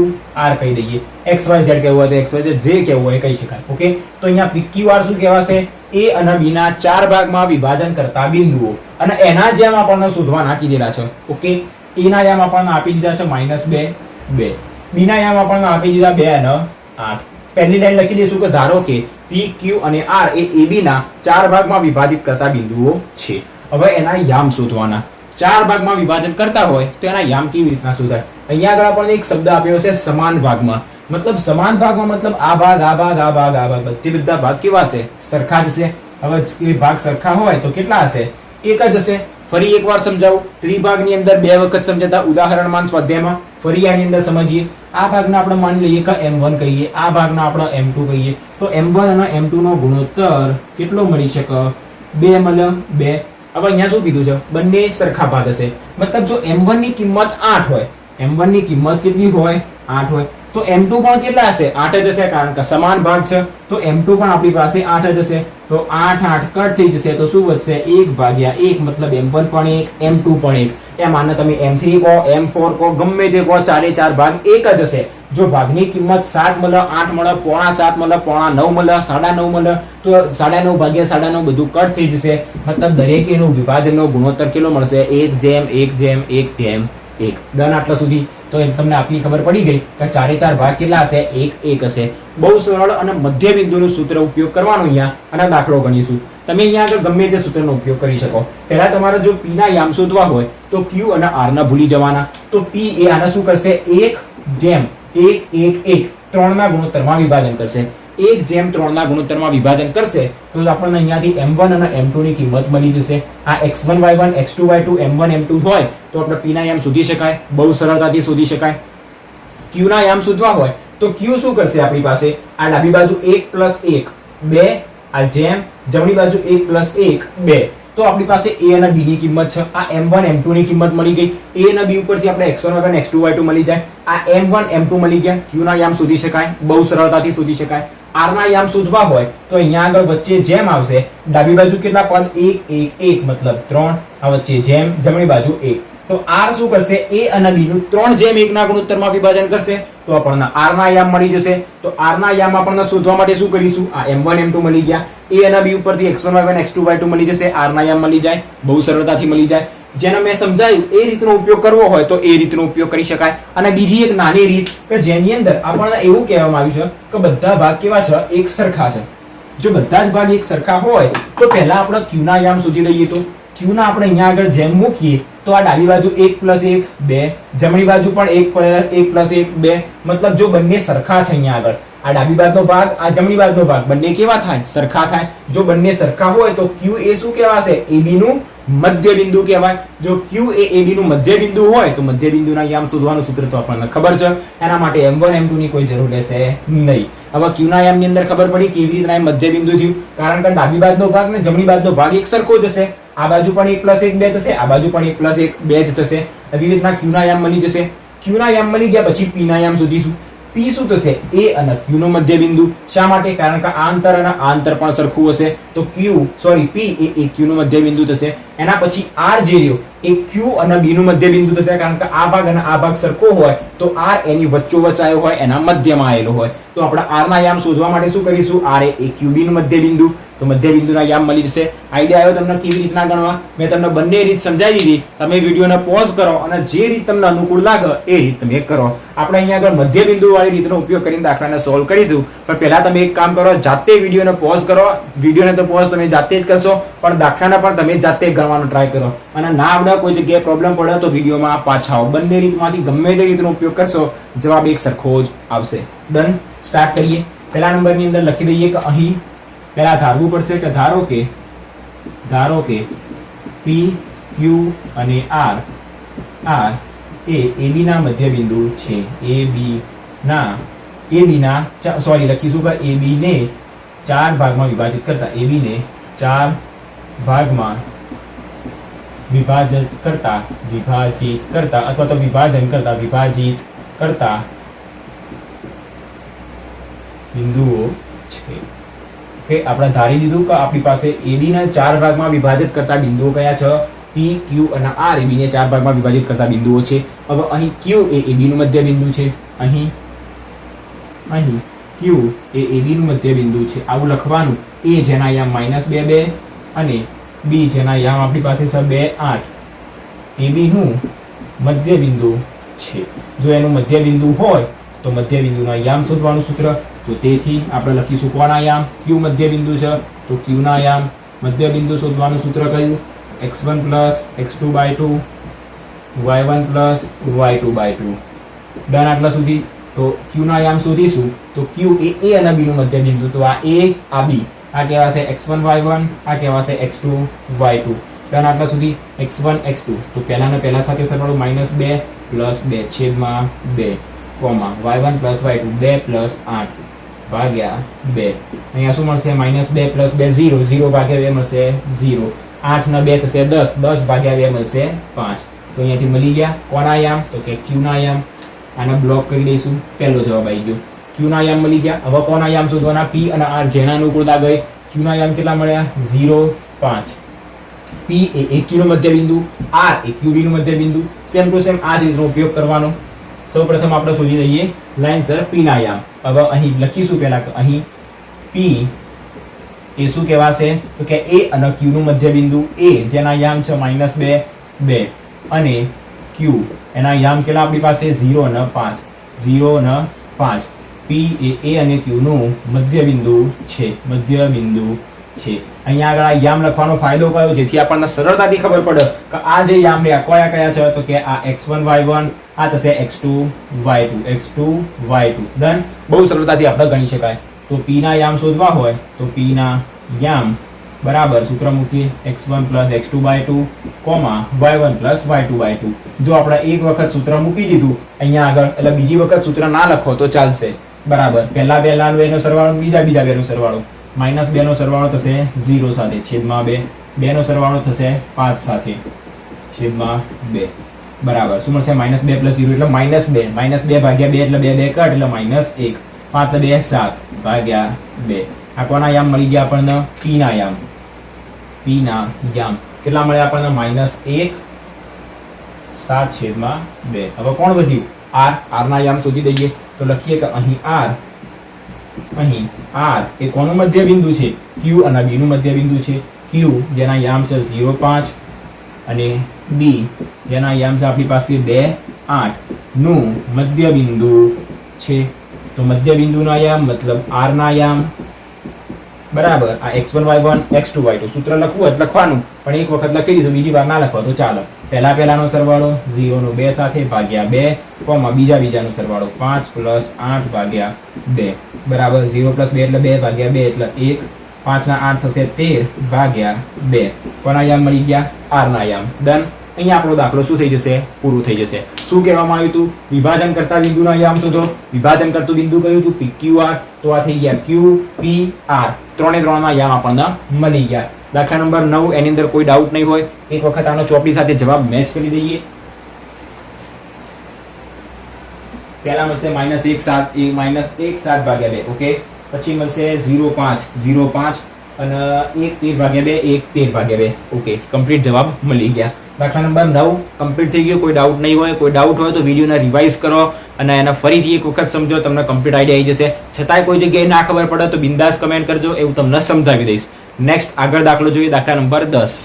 R કહી દઈએ XYZ કહેવું હોય તો XYZ જે કહેવું હોય કહી શકાય ઓકે તો અહીંયા PQR શું કહેવાશે A અને B ના 4 ભાગમાં વિભાજન કરતા બિંદુઓ અને એના જેમ આપણને શોધવા નાખી દેલા છે ઓકે A ના યામ આપણને આપી દીધા છે -2 2 B ના યામ આપણને આપી દીધા 2 અને 8. પહેલી લાઈન લખી દઈશું કે ધારો કે P, Q અને R એ AB ના 4 ભાગમાં વિભાજિત કરતા બિંદુઓ છે. હવે એના યામ શોધવાના. 4 ભાગમાં વિભાજન કરતા હોય તો એના યામ કેવી રીતના શોધાય? અહીંયા આગળ આપણને એક શબ્દ આપ્યો છે સમાન ભાગમાં. મતલબ સમાન ભાગમાં મતલબ આ ભાગ આ ભાગ આ ભાગ આ ભાગ બધા ભાગ કેવા છે? સરખા જ છે. હવે એ ભાગ સરખા હોય તો કેટલા હશે? એક જ હશે. ફરી એકવાર સમજાવું. ત્રિભાગની અંદર બે વખત સમજાતા ઉદાહરણમાં સ્વાધ્યાયમાં ફરી આની અંદર સમજીએ. આ ભાગના આપણે માની લઈએ કે m1 કહીએ, આ ભાગના આપણે m2 કહીએ. તો m1 અને m2 નો ગુણોત્તર કેટલો મળી શકે? 2 મળે 2. હવે અહીંયા શું કીધું છે? બંને સરખા ભાગ હશે. મતલબ જો m1 ની કિંમત 8 હોય, m1 ની કિંમત કેટલી હોય? 8 હોય. તો m2 પણ કેટલા હશે? 8 જ હશે, કારણ કે સમાન ભાગ છે. તો m2 પણ આપણી પાસે 8 જ હશે. તો 8 8 કટ થઈ જશે તો શું વધશે? 1/1. મતલબ m1 પણ 1, m2 પણ 1. એમ આને તમે m3 કહો, m4 કહો, ગમે તે કહો, ચારે ચાર ભાગ એક જ હશે. જો ભાગની કિંમત 7 મળે, 8 મળે, 7.5 મળે, 9.5 મળે, 9.5 મળે તો 9.5 ભાગ્યા 9.5 બધું કટ થઈ જશે. મતલબ દરેક એનું વિભાજનનો ગુણોત્તર કેટલો મળશે? 1:1:1:1. ડન. આટલા સુધી તો તમને આપની ખબર પડી ગઈ કે ચારે ચાર ભાગ કેટલા હશે? 1 હશે. બહુ સરળ અને મધ્ય બિંદુનું સૂત્ર ઉપયોગ કરવાનો અહીંયા અને દાખલો ગણીશું. તમે અહીંયા આગળ ગમે તે સૂત્રનો ઉપયોગ કરી શકો. પહેલા તમારે જો P ના યામ શોધવા હોય તો Q અને R ના ભૂલી જવાના. તો P એ આને શું કરશે? 1:1:1 3 ના ગુણોત્તરમાં વિભાજન કરશે. 1:3 ના ગુણોત્તરમાં વિભાજન કરશે તો આપણને અહીંયાથી m1 અને m2 ની કિંમત મળી જશે. આ x1 y1 x2 y2 m1 m2 હોય તો આપણે P ના યામ શોધી શકાય. બહુ સરળતાથી શોધી શકાય. Q ના યામ શોધવા હોય તો Q શું કરશે? આપણી પાસે આ ડાબી બાજુ 1+1 2, આ જેમ જમણી બાજુ 1+1 2. તો આપણી પાસે a અને b ની કિંમત છે. આ m1 m2 ની કિંમત મળી ગઈ. a અને b ઉપરથી આપણે x1 y1 x2 y2 મળી જાય. આ m1 m2 મળી ગયા. Q ના યામ શોધી શકાય. બહુ સરળતાથી શોધી શકાય. R ના યામ શોધવા હોય તો અહીંયા આગળ વચ્ચે જેમ આવશે. ડાબી બાજુ કેટલા પદ? 1 1 1 મતલબ 3. આ વચ્ચે જેમ જમણી બાજુ 1. તો R શું કરશે? a અને b નું 3:1 ના ગુણોત્તરમાં વિભાજન કરશે તો આપણને R ના યામ મળી જશે. તો R ના યામ આપણને શોધવા માટે શું કરીશું? આ m1 m2 મળી ગયા. a અને b ઉપરથી x1 y1 x2 y2 મળી જશે. R ના યામ મળી જાય. બહુ સરળતાથી મળી જાય. જેને મેં સમજાયું એ રીતનો ઉપયોગ કરવો હોય તો એ રીતનો ઉપયોગ કરી શકાય. અને બીજી એક નાની રીત કે જેની અંદર આપણને એવું કહેવામાં આવ્યું છે કે બધા ભાગ કેવા છે? એક સરખા છે. જો બધા જ ભાગ એક સરખા હોય તો પહેલા આપણે Q ના યામ શોધી લઈએ. તો Q ના આપણે અહીંયા આગળ જેમ મૂકીએ તો આ ડાબી બાજુ 1+1 2, જમણી બાજુ પણ 1+1 2. મતલબ જો બંને સરખા છે અહીંયા આગળ આ ડાબી બાજુનો ભાગ આ જમણી બાજુનો ભાગ બંને કેવા થાય? સરખા થાય. જો બંને સરખા હોય તો Q એ શું કહેવાશે? AB નું મધ્ય બિંદુ કહેવાય. જો Q એ AB નું મધ્ય બિંદુ હોય તો મધ્ય બિંદુના યામ શોધવાનું સૂત્ર તો આપણને ખબર છે. એના માટે m1 m2 ની કોઈ જરૂર રહેશે નહીં. હવે Q ના યામની અંદર ખબર પડી કેવી રીતના મધ્ય બિંદુ થયું. કારણ કે ડાબી બાજુનો ભાગ ને જમણી બાજુનો ભાગ એક સરખો જ હશે. આ બાજુ પણ 1+1 2 થશે, આ બાજુ પણ 1+1 2 જ થશે. એવી રીતના Q ના યામ મળી જશે. Q ના યામ મળી ગયા પછી P ના યામ શોધીશું. P શું થશે? A અને Q નો મધ્ય બિંદુ. શા માટે? કારણ કે આ અંતર અને આ અંતર પણ સરખું હશે. તો P એ Q નું મધ્ય બિંદુ થશે. એના પછી R જે રહ્યો એ Q અને B નું મધ્ય બિંદુ થશે. કારણ કે આ ભાગ અને આ ભાગ સરખો હોય તો R એની વચ્ચોવચ્ચ આવ્યો હોય, એના મધ્યમાં આવેલો હોય. તો આપણે R ના યામ શોધવા માટે શું કરીશું? R એ QB નું મધ્ય બિંદુ. તો મધ્ય બિંદુના યામ મળી જશે. આઈડિયા આવ્યો તમને કેવી રીતના ગણવા? મેં તમને બંને રીત સમજાવી દીધી. તમે વિડીયોને પોઝ કરો અને જે રીત તમને અનુકૂળ લાગે એ રીત તમે કરો. આપણે અહીંયા આગળ મધ્ય બિંદુ વાળી રીતનો ઉપયોગ કરીને દાખલાને સોલ્વ કરીશું. પણ પહેલા તમે એક કામ કરો, જાતે વિડીયોને પોઝ કરો. વિડીયોને તો પોઝ તમે જાતે જ કરશો પણ દાખલાને પણ તમે જાતે ગણવાનો ટ્રાય કરો. અને ના આવડે, કોઈ જગ્યાએ પ્રોબ્લેમ પડે તો વિડીયોમાં પાછા આવો. બંને રીતમાંથી ગમે તે રીતનો ઉપયોગ કરશો જવાબ એક સરખો જ આવશે. ડન. સ્ટાર્ટ કરીએ. પહેલા નંબરની અંદર લખી દઈએ કે અહીં પહેલા ધારવું પડશે કે ધારો કે P, Q અને R એ AB ના મધ્ય બિંદુ છે. લખીશું કે AB ને 4 ભાગમાં વિભાજિત કરતા અથવા તો વિભાજિત કરતા બિંદુઓ છે. કે આપણે ધારી દીધું કે આપણી પાસે AB ને 4 ભાગમાં વિભાજિત કરતા બિંદુઓ કયા છે? P, Q અને R AB ને 4 ભાગમાં વિભાજિત કરતા બિંદુઓ છે. હવે અહીં Q એ AB નું મધ્ય બિંદુ છે. અહીં Q એ AB નું મધ્ય બિંદુ છે. આવું લખવાનું. A જેના યામ -2 2 અને B જેના યામ આપણી પાસે છે 2 8 AB નું મધ્ય બિંદુ છે. જો એનું મધ્ય બિંદુ હોય તો મધ્ય બિંદુના યામ શોધવાનું સૂત્ર. તો તેથી આપણે લખીશું કોના યામ? q મધ્ય બિંદુ છે તો q ના યામ. મધ્ય બિંદુ શોધવાનું સૂત્ર કયું? x1 + x2/2 y1 + y2/2. Done. આટલા સુધી. તો q ના યામ શોધીશું તો q એ a અને b નું મધ્ય બિંદુ. તો આ a આ b, આ કહેવાશે x1 y1, આ કહેવાશે x2 y2. ડન. આટલા સુધી. x1 x2 તો પહેલાને પહેલા સાથે સરવાળો -2 + 2 છેદમાં 2 કોમા y1 + y2 2 + 8 ભાગ્યા 2. અહીંયા શું મળશે? -2 + 2 0, 0 ભાગ્યા 2 મળશે 0. 8 ના 2 થશે 10, 10 ભાગ્યા 2 મળશે 5. તો અહીંયાથી મળી ગયા કોના યામ? તો કે q ના યામ. આને બ્લોક કરી દઈશું. પહેલો જવાબ આવી ગયો. q ના યામ મળી ગયા. હવે કોના યામ શોધવાના? p અને r જેના અનુકૂળતા ગઈ. q ના યામ કેટલા મળ્યા? 0 5. p એ aq નું મધ્ય બિંદુ, r એ qb નું મધ્ય બિંદુ. સેમ ટુ સેમ આ જ રીતનો ઉપયોગ કરવાનો. સૌપ્રથમ આપણે શોધી લઈએ લાઈનસર p ના યામ. હવે અહીં લખીશું પહેલા કે અહીં p એ શું કહેવાશે? તો કે a અને q નું મધ્ય બિંદુ. a જેના યામ છે -2 2 અને q એના યામ કેટલા આપણી પાસે? 0 અને 5. 0 અને 5. p એ a અને q નું મધ્ય બિંદુ છે. મધ્ય બિંદુ છે. અહીંયા આગળ આ યામ લખવાનો ફાયદો કયો? જેથી આપણને સરળતાથી ખબર પડે કે આ જે યામ રહ્યા કયા કયા છે. તો કે આ x1 y1, આ થશે x2 y2, x2 y2. Done. બહુ સરળતાથી આપણે ગણી શકાય. તો p ના યામ શોધવા હોય તો p ના યામ બરાબર સૂત્ર મૂકીએ x1 + x2/2 y1 + y2/2. જો આપણે એક વખત સૂત્ર મૂકી દીધું અહીંયા આગળ એટલે બીજી વખત સૂત્ર ના લખો તો ચાલશે. બરાબર. પહેલા બે નો સરવાળો, બીજા બે નો સરવાળો. -2 નો સરવાળો થશે 0 સાથે છેદમાં 2. 2 નો સરવાળો થશે 5 સાથે છેદમાં 2. બરાબર. શું મળશે? -2 + 0 એટલે -2. -2 ભાગ્યા 2 એટલે 2 2 કટ એટલે -1. 5 + 2 7 ભાગ્યા 2. આ કોના યામ મળી ગયા આપણને? p ના યામ. p ના યામ કેટલા મળ્યા આપણને? -1 7 છેદમાં 2. હવે કોણ વધ્યું? r. r ના યામ શોધી દઈએ. તો લખીએ કે અહીં r એ કોનું મધ્ય બિંદુ છે? q અને b નું મધ્ય બિંદુ છે. q જેના યામ છે 0 5 અને b જેના યામ છે આપણી પાસે 2 8 નું મધ્ય બિંદુ છે. તો મધ્ય બિંદુના યામ મતલબ r ના યામ બરાબર. આ x1 y1 x2 y2 સૂત્ર લખવું જ લખવાનું, પણ એક વખત લખી દીધું, બીજી વાર ના લખવા તો ચાલો. પહેલાનો સરવાળો 0 નો 2 સાથે ભાગ્યા 2 કોમા બીજાનો સરવાળો 5 + 8 ભાગ્યા 2 બરાબર. 0 + 2 એટલે 2 ભાગ્યા 2 એટલે 1. 5 ના 8 થશે 13 ભાગ્યા 2. કોના યામ મળી ગયા? r ના યામ. ડન. અહીંયા આપણો દાખલો શું થઈ જશે? પૂરું થઈ જશે. શું કહેવામાં આવ્યું હતું? વિભાજન કરતા બિંદુના યામ શોધો. વિભાજન કરતું બિંદુ કયું હતું? pqr. તો આ થઈ ગયા q p r. ત્રણે ત્રણના યામ આપણને મળી ગયા. દાખલા નંબર 9 એની અંદર કોઈ ડાઉટ નહીં હોય. એક વખત આનો ચોપડી સાથે જવાબ મેચ કરી દઈએ. પહેલા મળશે -1 7 1 7 ભાગ્યા 2. ઓકે. પછી મળશે 0 5 0 5 અને 1 13 ભાગ્યા 2 1 13 ભાગ્યા 2. ઓકે. કમ્પ્લીટ જવાબ મળી ગયા. દાખલા નંબર 9 કમ્પ્લીટ થઈ ગયો. કોઈ ડાઉટ નહીં હોય. કોઈ ડાઉટ હોય તો વિડીયોને રિવાઇઝ કરો અને એને ફરીથી એક વખત સમજો. તમને કમ્પ્લીટ આઈડિયા આવી જશે. છતાંય કોઈ જગ્યાએ ના ખબર પડે તો બિંદાસ કમેન્ટ કરજો, એવું તમને સમજાવી દઈશ. નેક્સ્ટ આગળ દાખલો જોઈએ. દાખલા નંબર 10.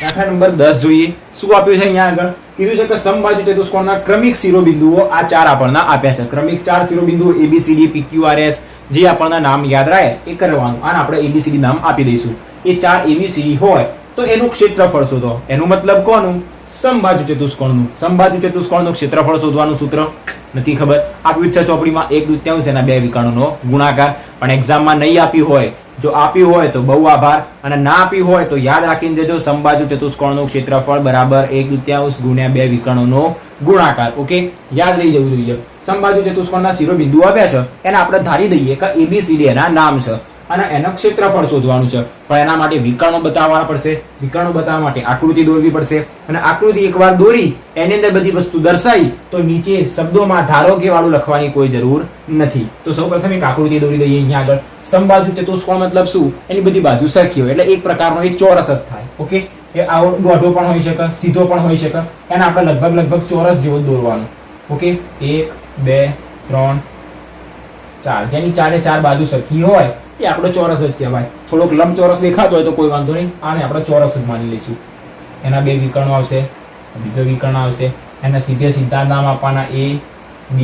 દાખલા નંબર 10 જોઈએ. શું આપ્યું છે અહીંયા આગળ? કીધું છે કે સમબાજુ ચતુષ્કોણના ક્રમિક શિરોબિંદુઓ આ 4 આપણને આપ્યા છે. ક્રમિક 4 શિરોબિંદુઓ ABCD PQRS જે આપણને નામ યાદ રહે એ કરવાનું. આને આપણે ABCD નામ આપી દઈશું. એ 4 ABCD હોય તો એનું ક્ષેત્રફળ શોધો. એનું મતલબ કોનું? સમબાજુ ચતુષ્કોણનું. સમબાજુ ચતુષ્કોણનું ક્ષેત્રફળ શોધવાનું સૂત્ર નથી ખબર. આપ્યું છે ચોપડીમાં 1/2 એના 2 વિકર્ણોનો ગુણાકાર. પણ એક્ઝામમાં નહીં આપ્યું હોય, જો આપ્યું હોય તો બહુ આભાર, અને ના આપ્યું હોય તો યાદ રાખીને જજો. સમબાજુ ચતુષ્કોણનું ક્ષેત્રફળ બરાબર 1/2 ગુણ્યા 2 વિકર્ણોનો ગુણાકાર. ઓકે. યાદ રહી જવું જોઈએ. સમબાજુ ચતુષ્કોણના શિરોબિંદુ આપ્યા છે એને આપણે ધારી દઈએ કે ABCD એના નામ છે અને એનું ક્ષેત્રફળ શોધવાનું છે. પણ એના માટે વિકર્ણો બતાવવા પડશે. વિકર્ણો બતાવવા માટે આકૃતિ દોરવી પડશે. અને આકૃતિ એકવાર દોરી એની અંદર બધી વસ્તુ દર્શાવી તો નીચે શબ્દોમાં ધારો કે વાળું લખવાની કોઈ જરૂર નથી. તો સૌપ્રથમ એક આકૃતિ દોરી દઈએ. અહીંયા આગળ સમબાજુ ચતુષ્કોણ મતલબ શું? એની બધી બાજુ સરખી હોય એટલે એક પ્રકારનો એક ચોરસ જ થાય. ઓકે. એ આવો દોઢો પણ હોઈ શકે, સીધો પણ હોઈ શકે. એને આપણે લગભગ ચોરસ જેવો દોરવાનું. ઓકે. 1 2 3 4 જેની ચારે ચાર બાજુ સરખી હોય એ આપણો ચોરસ જ કહેવાય. થોડોક લંબચોરસ દેખાતો હોય તો કોઈ વાંધો નહીં, આને આપણે ચોરસ જ માની લઈશું. એના 2 વિકર્ણો આવશે, બીજો વિકર્ણ આવશે. એને સીધા નામ આપવાના A B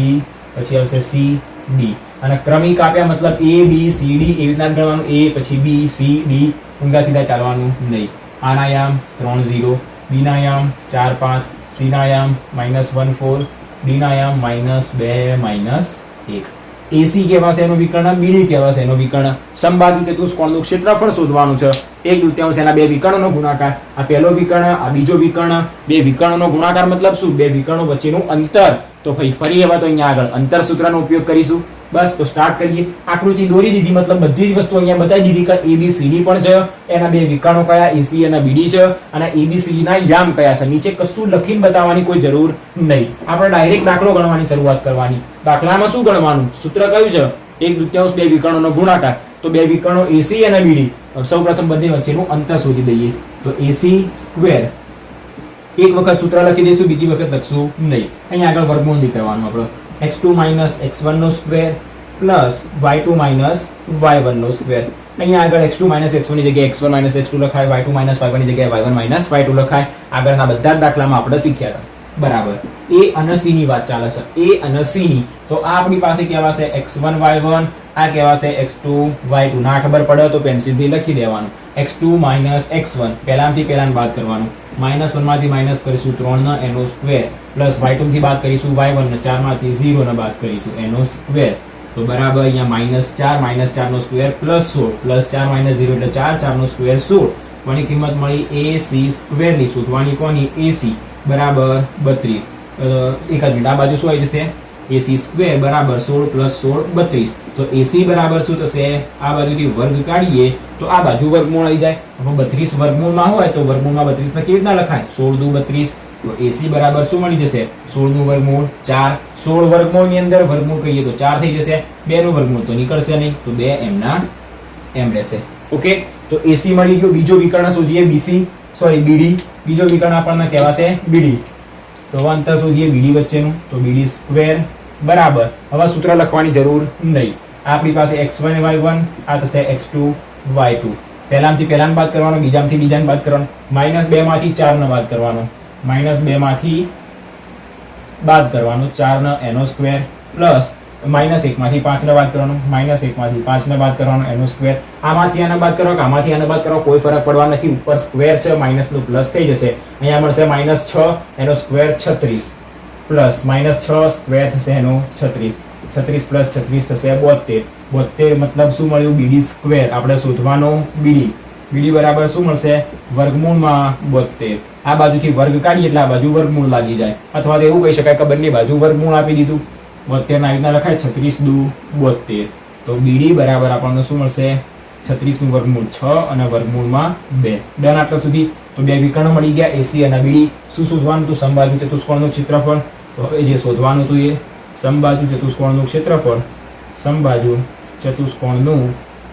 પછી આવશે સી ડી અને ક્રમિક આપ્યા મતલબ એ બી સી ડી એવી રીતના ગણવાનું એ પછી બી સી ડી ઊંધા સીધા ચાલવાનું નહીં આના યામ 3 0 બી ના યામ 4 5 સી ના યામ -1 4 ડી ના યામ -2 -1 એસી કહેવાશે એનું વિકર્ણ બીડી કહેવાશે એનો વિકર્ણ સમબાજુ ચતુષ્કોણનું ક્ષેત્રફળ શોધવાનું છે 1/2 એના બે વિકર્ણનો ગુણાકાર આ પહેલો વિકર્ણ આ બીજો વિકર્ણ બે વિકર્ણનો ગુણાકાર મતલબ શું બે વિકર્ણો વચ્ચેનું અંતર તો ભાઈ ફરી એવા તો અહીંયા આગળ અંતર સૂત્રનો ઉપયોગ કરીશું બસ તો સ્ટાર્ટ કરીએ આકૃતિ દોરી દીધી મતલબ બધી જ વસ્તુ અહીંયા બતાવી દીધી કે ABCD પણ છે એના બે વિકર્ણો કયા AC અને BD છે અને ABCD ના યામ કયા છે નીચે કશું લખીને બતાવવાની કોઈ જરૂર નહીં આપણે ડાયરેક્ટ દાખલો ગણવાની શરૂઆત કરવાની દાખલામાં શું ગણવાનું સૂત્ર કયું છે 1/2 બે વિકર્ણોનો ગુણાકાર તો બે વિકર્ણો AC અને BD સૌપ્રથમ બંને વચ્ચેનું અંતર શોધી દઈએ તો AC સ્ક્વેર એક વખત સૂત્ર લખી દઈશું બીજી વખત લખશું નહીં અહીંયા આગળ વર્ગમૂળ નહીં કરવાનું આપણે x2 - x1 નો સ્ક્વેર પ્લસ y2 - y1 નો સ્ક્વેર અહીંયા આગળ x2 - x1 ની જગ્યાએ x1 - x2 લખાય y2 - y1 ની જગ્યાએ y1 - y2 લખાય આગળના બધા જ દાખલામાં આપણે શીખ્યા હતા બરાબર a અને c ની વાત ચાલે છે a અને c ની તો આ આપણી પાસે કહેવાશે x1 y1 આ કહેવાશે x2 y2 ના ખબર પડે તો પેન્સિલ થી લખી દેવાનું x2 - x1 પહેલામાંથી પહેલાને બાદ કરવાનું -1 માંથી માઈનસ કરીશું 3 ના એનો સ્ક્વેર પ્લસ y2 થી બાદ કરીશું y1 ને 4 માંથી 0 ને બાદ કરીશું એનો સ્ક્વેર તો બરાબર અહીંયા -4 નો સ્ક્વેર પ્લસ 16 પ્લસ 4 - 0 એટલે 4 4 નો સ્ક્વેર 16 કોની કિંમત મળી ac સ્ક્વેર ની શોધવાની કોની ac બરાબર 32 એક જ મિનિટ આ બાજુ શું આવી જશે ac સ્ક્વેર બરાબર 16 + 16 32 તો ac બરાબર શું થશે આ બાજુથી વર્ગ કાઢીએ તો આ બાજુ વર્ગમૂળ આવી જાય હવે 32 વર્ગમૂળમાં હોય તો વર્ગમૂળમાં 32 ને કેવી રીતના લખાય 16 દુ 32 તો ac બરાબર શું મળી જશે 16 નું વર્ગમૂળ 4 16 વર્ગમૂળ ની અંદર વર્ગમૂળ કહીએ તો 4 થઈ જશે 2 નું વર્ગમૂળ તો નીકળશે નહીં તો 2 એમના એમ રહેશે ઓકે તો ac મળી ગયો બીજો વિકર્ણ શોધીએ bd બીજો વિકર્ણ આપણને કહેવાશે bd તો અંતર શોધીએ BD વચ્ચેનું તો BD સ્ક્વેર બરાબર હવે સૂત્ર લખવાની જરૂર નહીં આપણી પાસે x1 y1 આ થશે x2 y2 પહેલામાંથી પહેલાને બાદ કરવાનો બીજામાંથી બીજાને બાદ કરવાનો -2 માંથી 4 ને બાદ કરવાનો -2 માંથી બાદ કરવાનો 4 ને એનો સ્ક્વેર પ્લસ -1 માંથી 5 ને બાદ કરવાનો -1 માંથી 5 ને બાદ કરવાનો એનો સ્ક્વેર આમાંથી આને બાદ કરો કે આમાંથી આને બાદ કરો કોઈ ફરક પડવા નથી ઉપર સ્ક્વેર છે માઈનસ નું પ્લસ થઈ જશે અહીંયા મળશે -6 એનો સ્ક્વેર 36 પ્લસ -6 સ્ક્વેર થશે એનો 36 36 + 36 થશે 72 72 મતલબ શું મળ્યું BD સ્ક્વેર આપણે શોધવાનો BD બરાબર શું મળશે વર્ગમૂળમાં 72 આ બાજુથી વર્ગ કાઢીએ એટલે આ બાજુ વર્ગમૂળ લાગી જાય અથવા તો એવું કહી શકાય કે બંને બાજુ વર્ગમૂળ આપી દીધું 72 ના રીતના લખાય 36 દુ 72 તો BD બરાબર આપણને શું મળશે 36 નું વર્ગમૂળ 6 અને વર્ગમૂળમાં 2 ડન આટલા સુધી તો બે વિકર્ણો મળી ગયા AC અને BD શું શોધવાનું હતું સમબાજુ ચતુષ્કોણનું ક્ષેત્રફળ તો હવે જે શોધવાનું હતું એ સમબાજુ ચતુષ્કોણનું ક્ષેત્રફળ સમબાજુ ચતુષ્કોણનું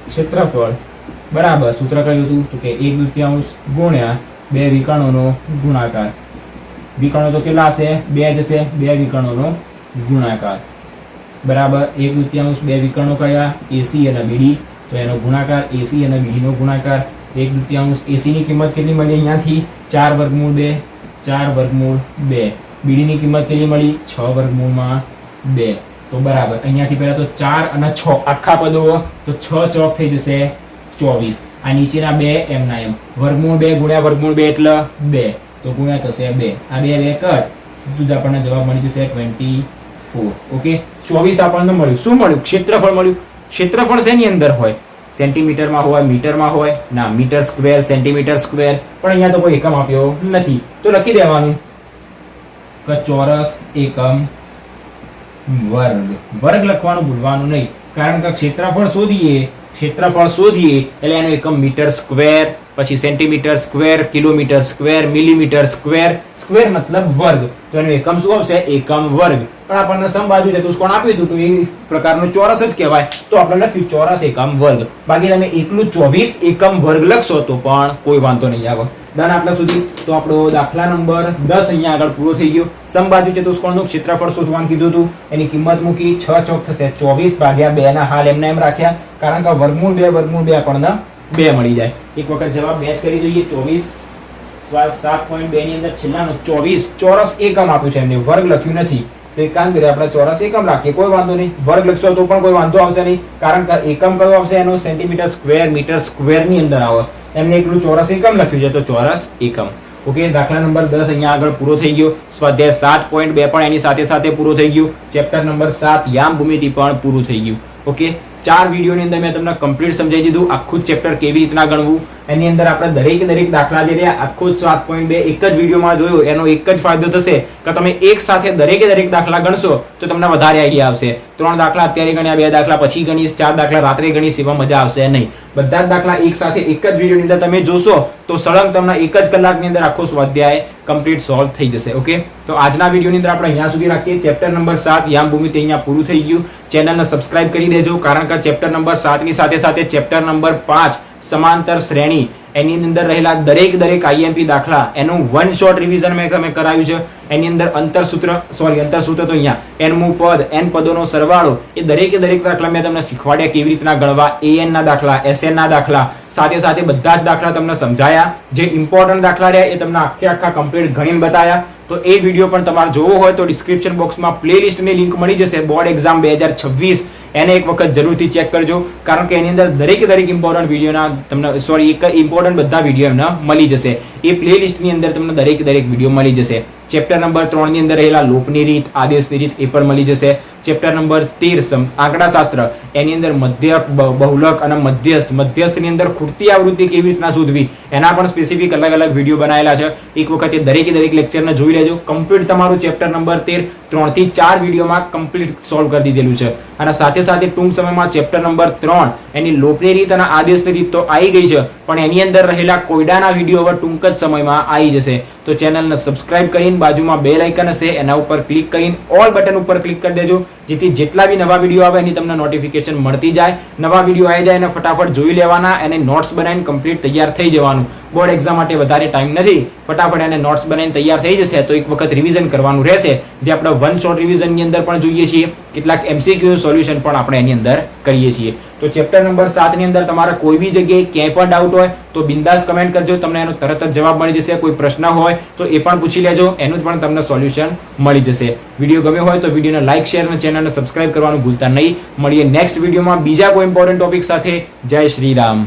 ક્ષેત્રફળ બરાબર સૂત્ર કયું હતું તો કે 1/2 ગુણ્યા બે વિકર્ણોનો ગુણાકાર વિકર્ણો તો કેટલા હશે 2 જશે બે વિકર્ણોનો ગુણાકાર બરાબર 1/2 બે વિકર્ણો કયા AC અને BD તો એનો ગુણાકાર AC અને BD નો ગુણાકાર 1/2 AC ની કિંમત કેટલી મળી અહીંયાથી 4 વર્ગમૂળ 2 4 વર્ગમૂળ 2 BD ની કિંમત કેટલી મળી 6 વર્ગમૂળમાં 2 તો બરાબર અહીંયાથી પહેલા તો 4 અને 6 આખા પદો તો 6 ચોક થઈ જશે 24 આ નીચેના બે એમના એમ વર્ગમૂળ 2 ગુણ્યા વર્ગમૂળ 2 એટલે 2 તો ગુણ્યા થશે 2 આ બે કટ સીધું જ આપણને જવાબ મળી જશે 24 ઓકે 24 આપણને મળ્યું શું મળ્યું ક્ષેત્રફળ મળ્યું ક્ષેત્રફળ શેની અંદર હોય સેન્ટીમીટરમાં હોય મીટરમાં હોય ના મીટર સ્ક્વેર સેન્ટીમીટર સ્ક્વેર પણ અહીંયા તો કોઈ એકમ આપ્યો નથી તો લખી દેવાનું કે ચોરસ એકમ વર્ગ લખવાનું ભૂલવાનું નહીં કારણ કે ક્ષેત્રફળ શોધીએ એટલે એનો એકમ મીટર સ્ક્વેર પછી centimetre square kilometre square millimetre square square મતલબ વર્ગ તો એનો એકમ શું આવશે એકમ વર્ગ પણ આપણને સમબાજુ ચતુષ્કોણ આપ્યું હતું તો એ પ્રકારનો ચોરસ જ કહેવાય તો આપણે લખ્યું ચોરસ એકમ વર્ગ બાકી તમે એકલું 24 એકમ વર્ગ લખશો તો પણ કોઈ વાંધો નહીં આવે ડન આટલા સુધી તો આપણો દાખલા નંબર 10 અહીંયા આગળ પૂરો થઈ ગયો સમબાજુ ચતુષ્કોણનું ક્ષેત્રફળ શોધવાનું કીધું હતું એની કિંમત મૂકી 6 ચોક થશે 24 ભાગ્યા 2 ના હાલ એમને એમ રાખ્યા કારણ કે વર્ગમૂળ 2 આપણને 2 મળી જાય એક વખત જવાબ મેચ કરી જોઈએ 24 7.2 ની અંદર છેલ્લાનો 24 ચોરસ એકમ આપ્યું છે એમને વર્ગ લખ્યું નથી તો એક કામ કરીએ, આપણે ચોરસ એકમ રાખીએ, કોઈ વાંધો નહીં. વર્ગ લખશો તો પણ કોઈ વાંધો આવશે નહીં, કારણ કે એકમ કયો આવશે એનો સેન્ટીમીટર સ્ક્વેર મીટર સ્ક્વેર ની અંદર આવે. એમને એકલું ચોરસ એકમ લખ્યું છે તો ચોરસ એકમ. ઓકે, દાખલા નંબર 10 અહીંયા આગળ પૂરો થઈ ગયો. સ્વાધ્યાય 7.2 પણ એની સાથે સાથે પૂરો થઈ ગયું. ચેપ્ટર નંબર 7 યામ ભૂમિતિ પણ પૂરું થઈ ગયું. ઓકે, 4 વિડીયોની અંદર મેં તમને કમ્પ્લીટ સમજાવી દીધું આખું ચેપ્ટર કેવી રીતના ગણવું. એની અંદર આપણે દરેક દાખલા જે રહ્યા આખું 7.2 એક જ વિડીયોમાં જોયું. એનો એક જ ફાયદો થશે કે તમે એક સાથે દરેક દાખલા ગણશો તો તમને વધારે આઈડિયા આવશે. 3 દાખલા અત્યારે ગણ્યા, 2 દાખલા પછી ગણીશ, 4 દાખલા રાત્રે ગણીશ, એમાં મજા આવશે નહીં. બધા જ દાખલા એક સાથે એક જ વિડીયોની અંદર તમે જોશો તો સળંગ તમને એક જ કલાકની અંદર આખો સ્વાધ્યાય કમ્પ્લીટ સોલ્વ થઈ જશે. ઓકે, તો આજના વિડીયોની અંદર આપણે અહીંયા સુધી રાખીએ. ચેપ્ટર નંબર 7 યામ ભૂમિતિ અહીંયા પૂરું થઈ ગયું. ચેનલને સબસ્ક્રાઇબ કરી દેજો, કારણ કે ચેપ્ટર નંબર 7 ની સાથે સાથે ચેપ્ટર નંબર 5 સમાંતર શ્રેણી એની અંદર રહેલા દરેક આઈએમપી દાખલા એનું વન શોર્ટ રિવિઝન મેં કરાવ્યું છે. એની અંદર અંતરસૂત્ર તો અહીંયા n મું પદ, n પદોનો સરવાળો, એ દરેક દાખલા મેં તમને શીખવાડ્યા કેવી રીતના ગણવા. an ના દાખલા, sn ના દાખલા, સાથે બધા જ દાખલા તમને સમજાયા. જે ઇમ્પોર્ટન્ટ દાખલા રહ્યા એ તમને આખા કમ્પ્લીટ ગણીને બતાવ્યા. તો એ વિડીયો પણ તમારે જોવો હોય તો ડિસ્ક્રિપ્શન બોક્સમાં પ્લેલિસ્ટની લિંક મળી જશે. બોર્ડ એક્ઝામ 2026 એને એક વખત જરૂરથી ચેક કરજો, કારણ કે એની અંદર દરેક ઇમ્પોર્ટન્ટ વિડીયોના તમને એક ઇમ્પોર્ટન્ટ બધા વિડીયો એમને મળી જશે. એ પ્લેલિસ્ટની અંદર તમને દરેક વિડીયો મળી જશે. ચેપ્ટર નંબર 3 ની અંદર રહેલા લોપની રીત, આદેશની રીત એ પણ મળી જશે. ચેપ્ટર નંબર 13 આંકડાશાસ્ત્ર એની અંદર મધ્યક, બહુલક અને મધ્યસ્થની અંદર ખૂટતી આવૃત્તિ કેવી રીતના શોધવી એના પણ સ્પેસિફિક અલગ વિડીયો બનાવેલા છે. એક વખત એ દરેક લેક્ચરને જોઈ લેજો. કમ્પ્લીટ તમારું ચેપ્ટર નંબર 13 3 થી 4 વિડીયોમાં કમ્પ્લીટ સોલ્વ કરી દીધેલું છે. અને સાથે ટૂંક સમયમાં ચેપ્ટર નંબર 3 એની લોપની રીત અને આદેશની રીત તો આવી ગઈ છે, પણ એની અંદર રહેલા કોયડાના વિડીયો હવે ટૂંક જ સમયમાં આવી જશે. તો ચેનલને સબસ્ક્રાઇબ કરીને બાજુમાં બેલ આઇકન હશે એના ઉપર ક્લિક કરીને ઓલ બટન ઉપર ક્લિક કરી દેજો, જેથી જેટલા બી નવા વિડીયો આવે એની તમને નોટિફિકેશન મળતી જાય. નવા વિડીયો આવી જાય એને ફટાફટ જોઈ લેવાના, એને નોટ્સ બનાવીને કમ્પ્લીટ તૈયાર થઈ જવાનું. બોર્ડ એક્ઝામ માટે વધારે ટાઈમ નથી, ફટાફટ એને નોટ્સ બનાવીને તૈયાર થઈ જશે તો એક વખત રિવિઝન કરવાનું રહેશે, જે આપણે વન શોર્ટ રિવિઝનની અંદર પણ જોઈએ છીએ. કેટલાક MCQ સોલ્યુશન પણ આપણે એની અંદર કરીએ છીએ. તો ચેપ્ટર નંબર 7 ની અંદર તમારે કોઈ બી જગ્યાએ ક્યાંય પણ ડાઉટ હોય તો બિંદાસ કમેન્ટ કરજો, તમને એનો તરત જ જવાબ મળી જશે. કોઈ પ્રશ્ન હોય તો એ પણ પૂછી લેજો, એનું પણ તમને સોલ્યુશન મળી જશે. વિડીયો ગમ્યો હોય તો વિડીયોને લાઇક, શેર અને ચેનલને સબસ્ક્રાઇબ કરવાનું ભૂલતા નહીં. મળીએ નેક્સ્ટ વિડીયોમાં બીજા કોઈ ઇમ્પોર્ટન્ટ ટોપિક સાથે. જય શ્રી રામ.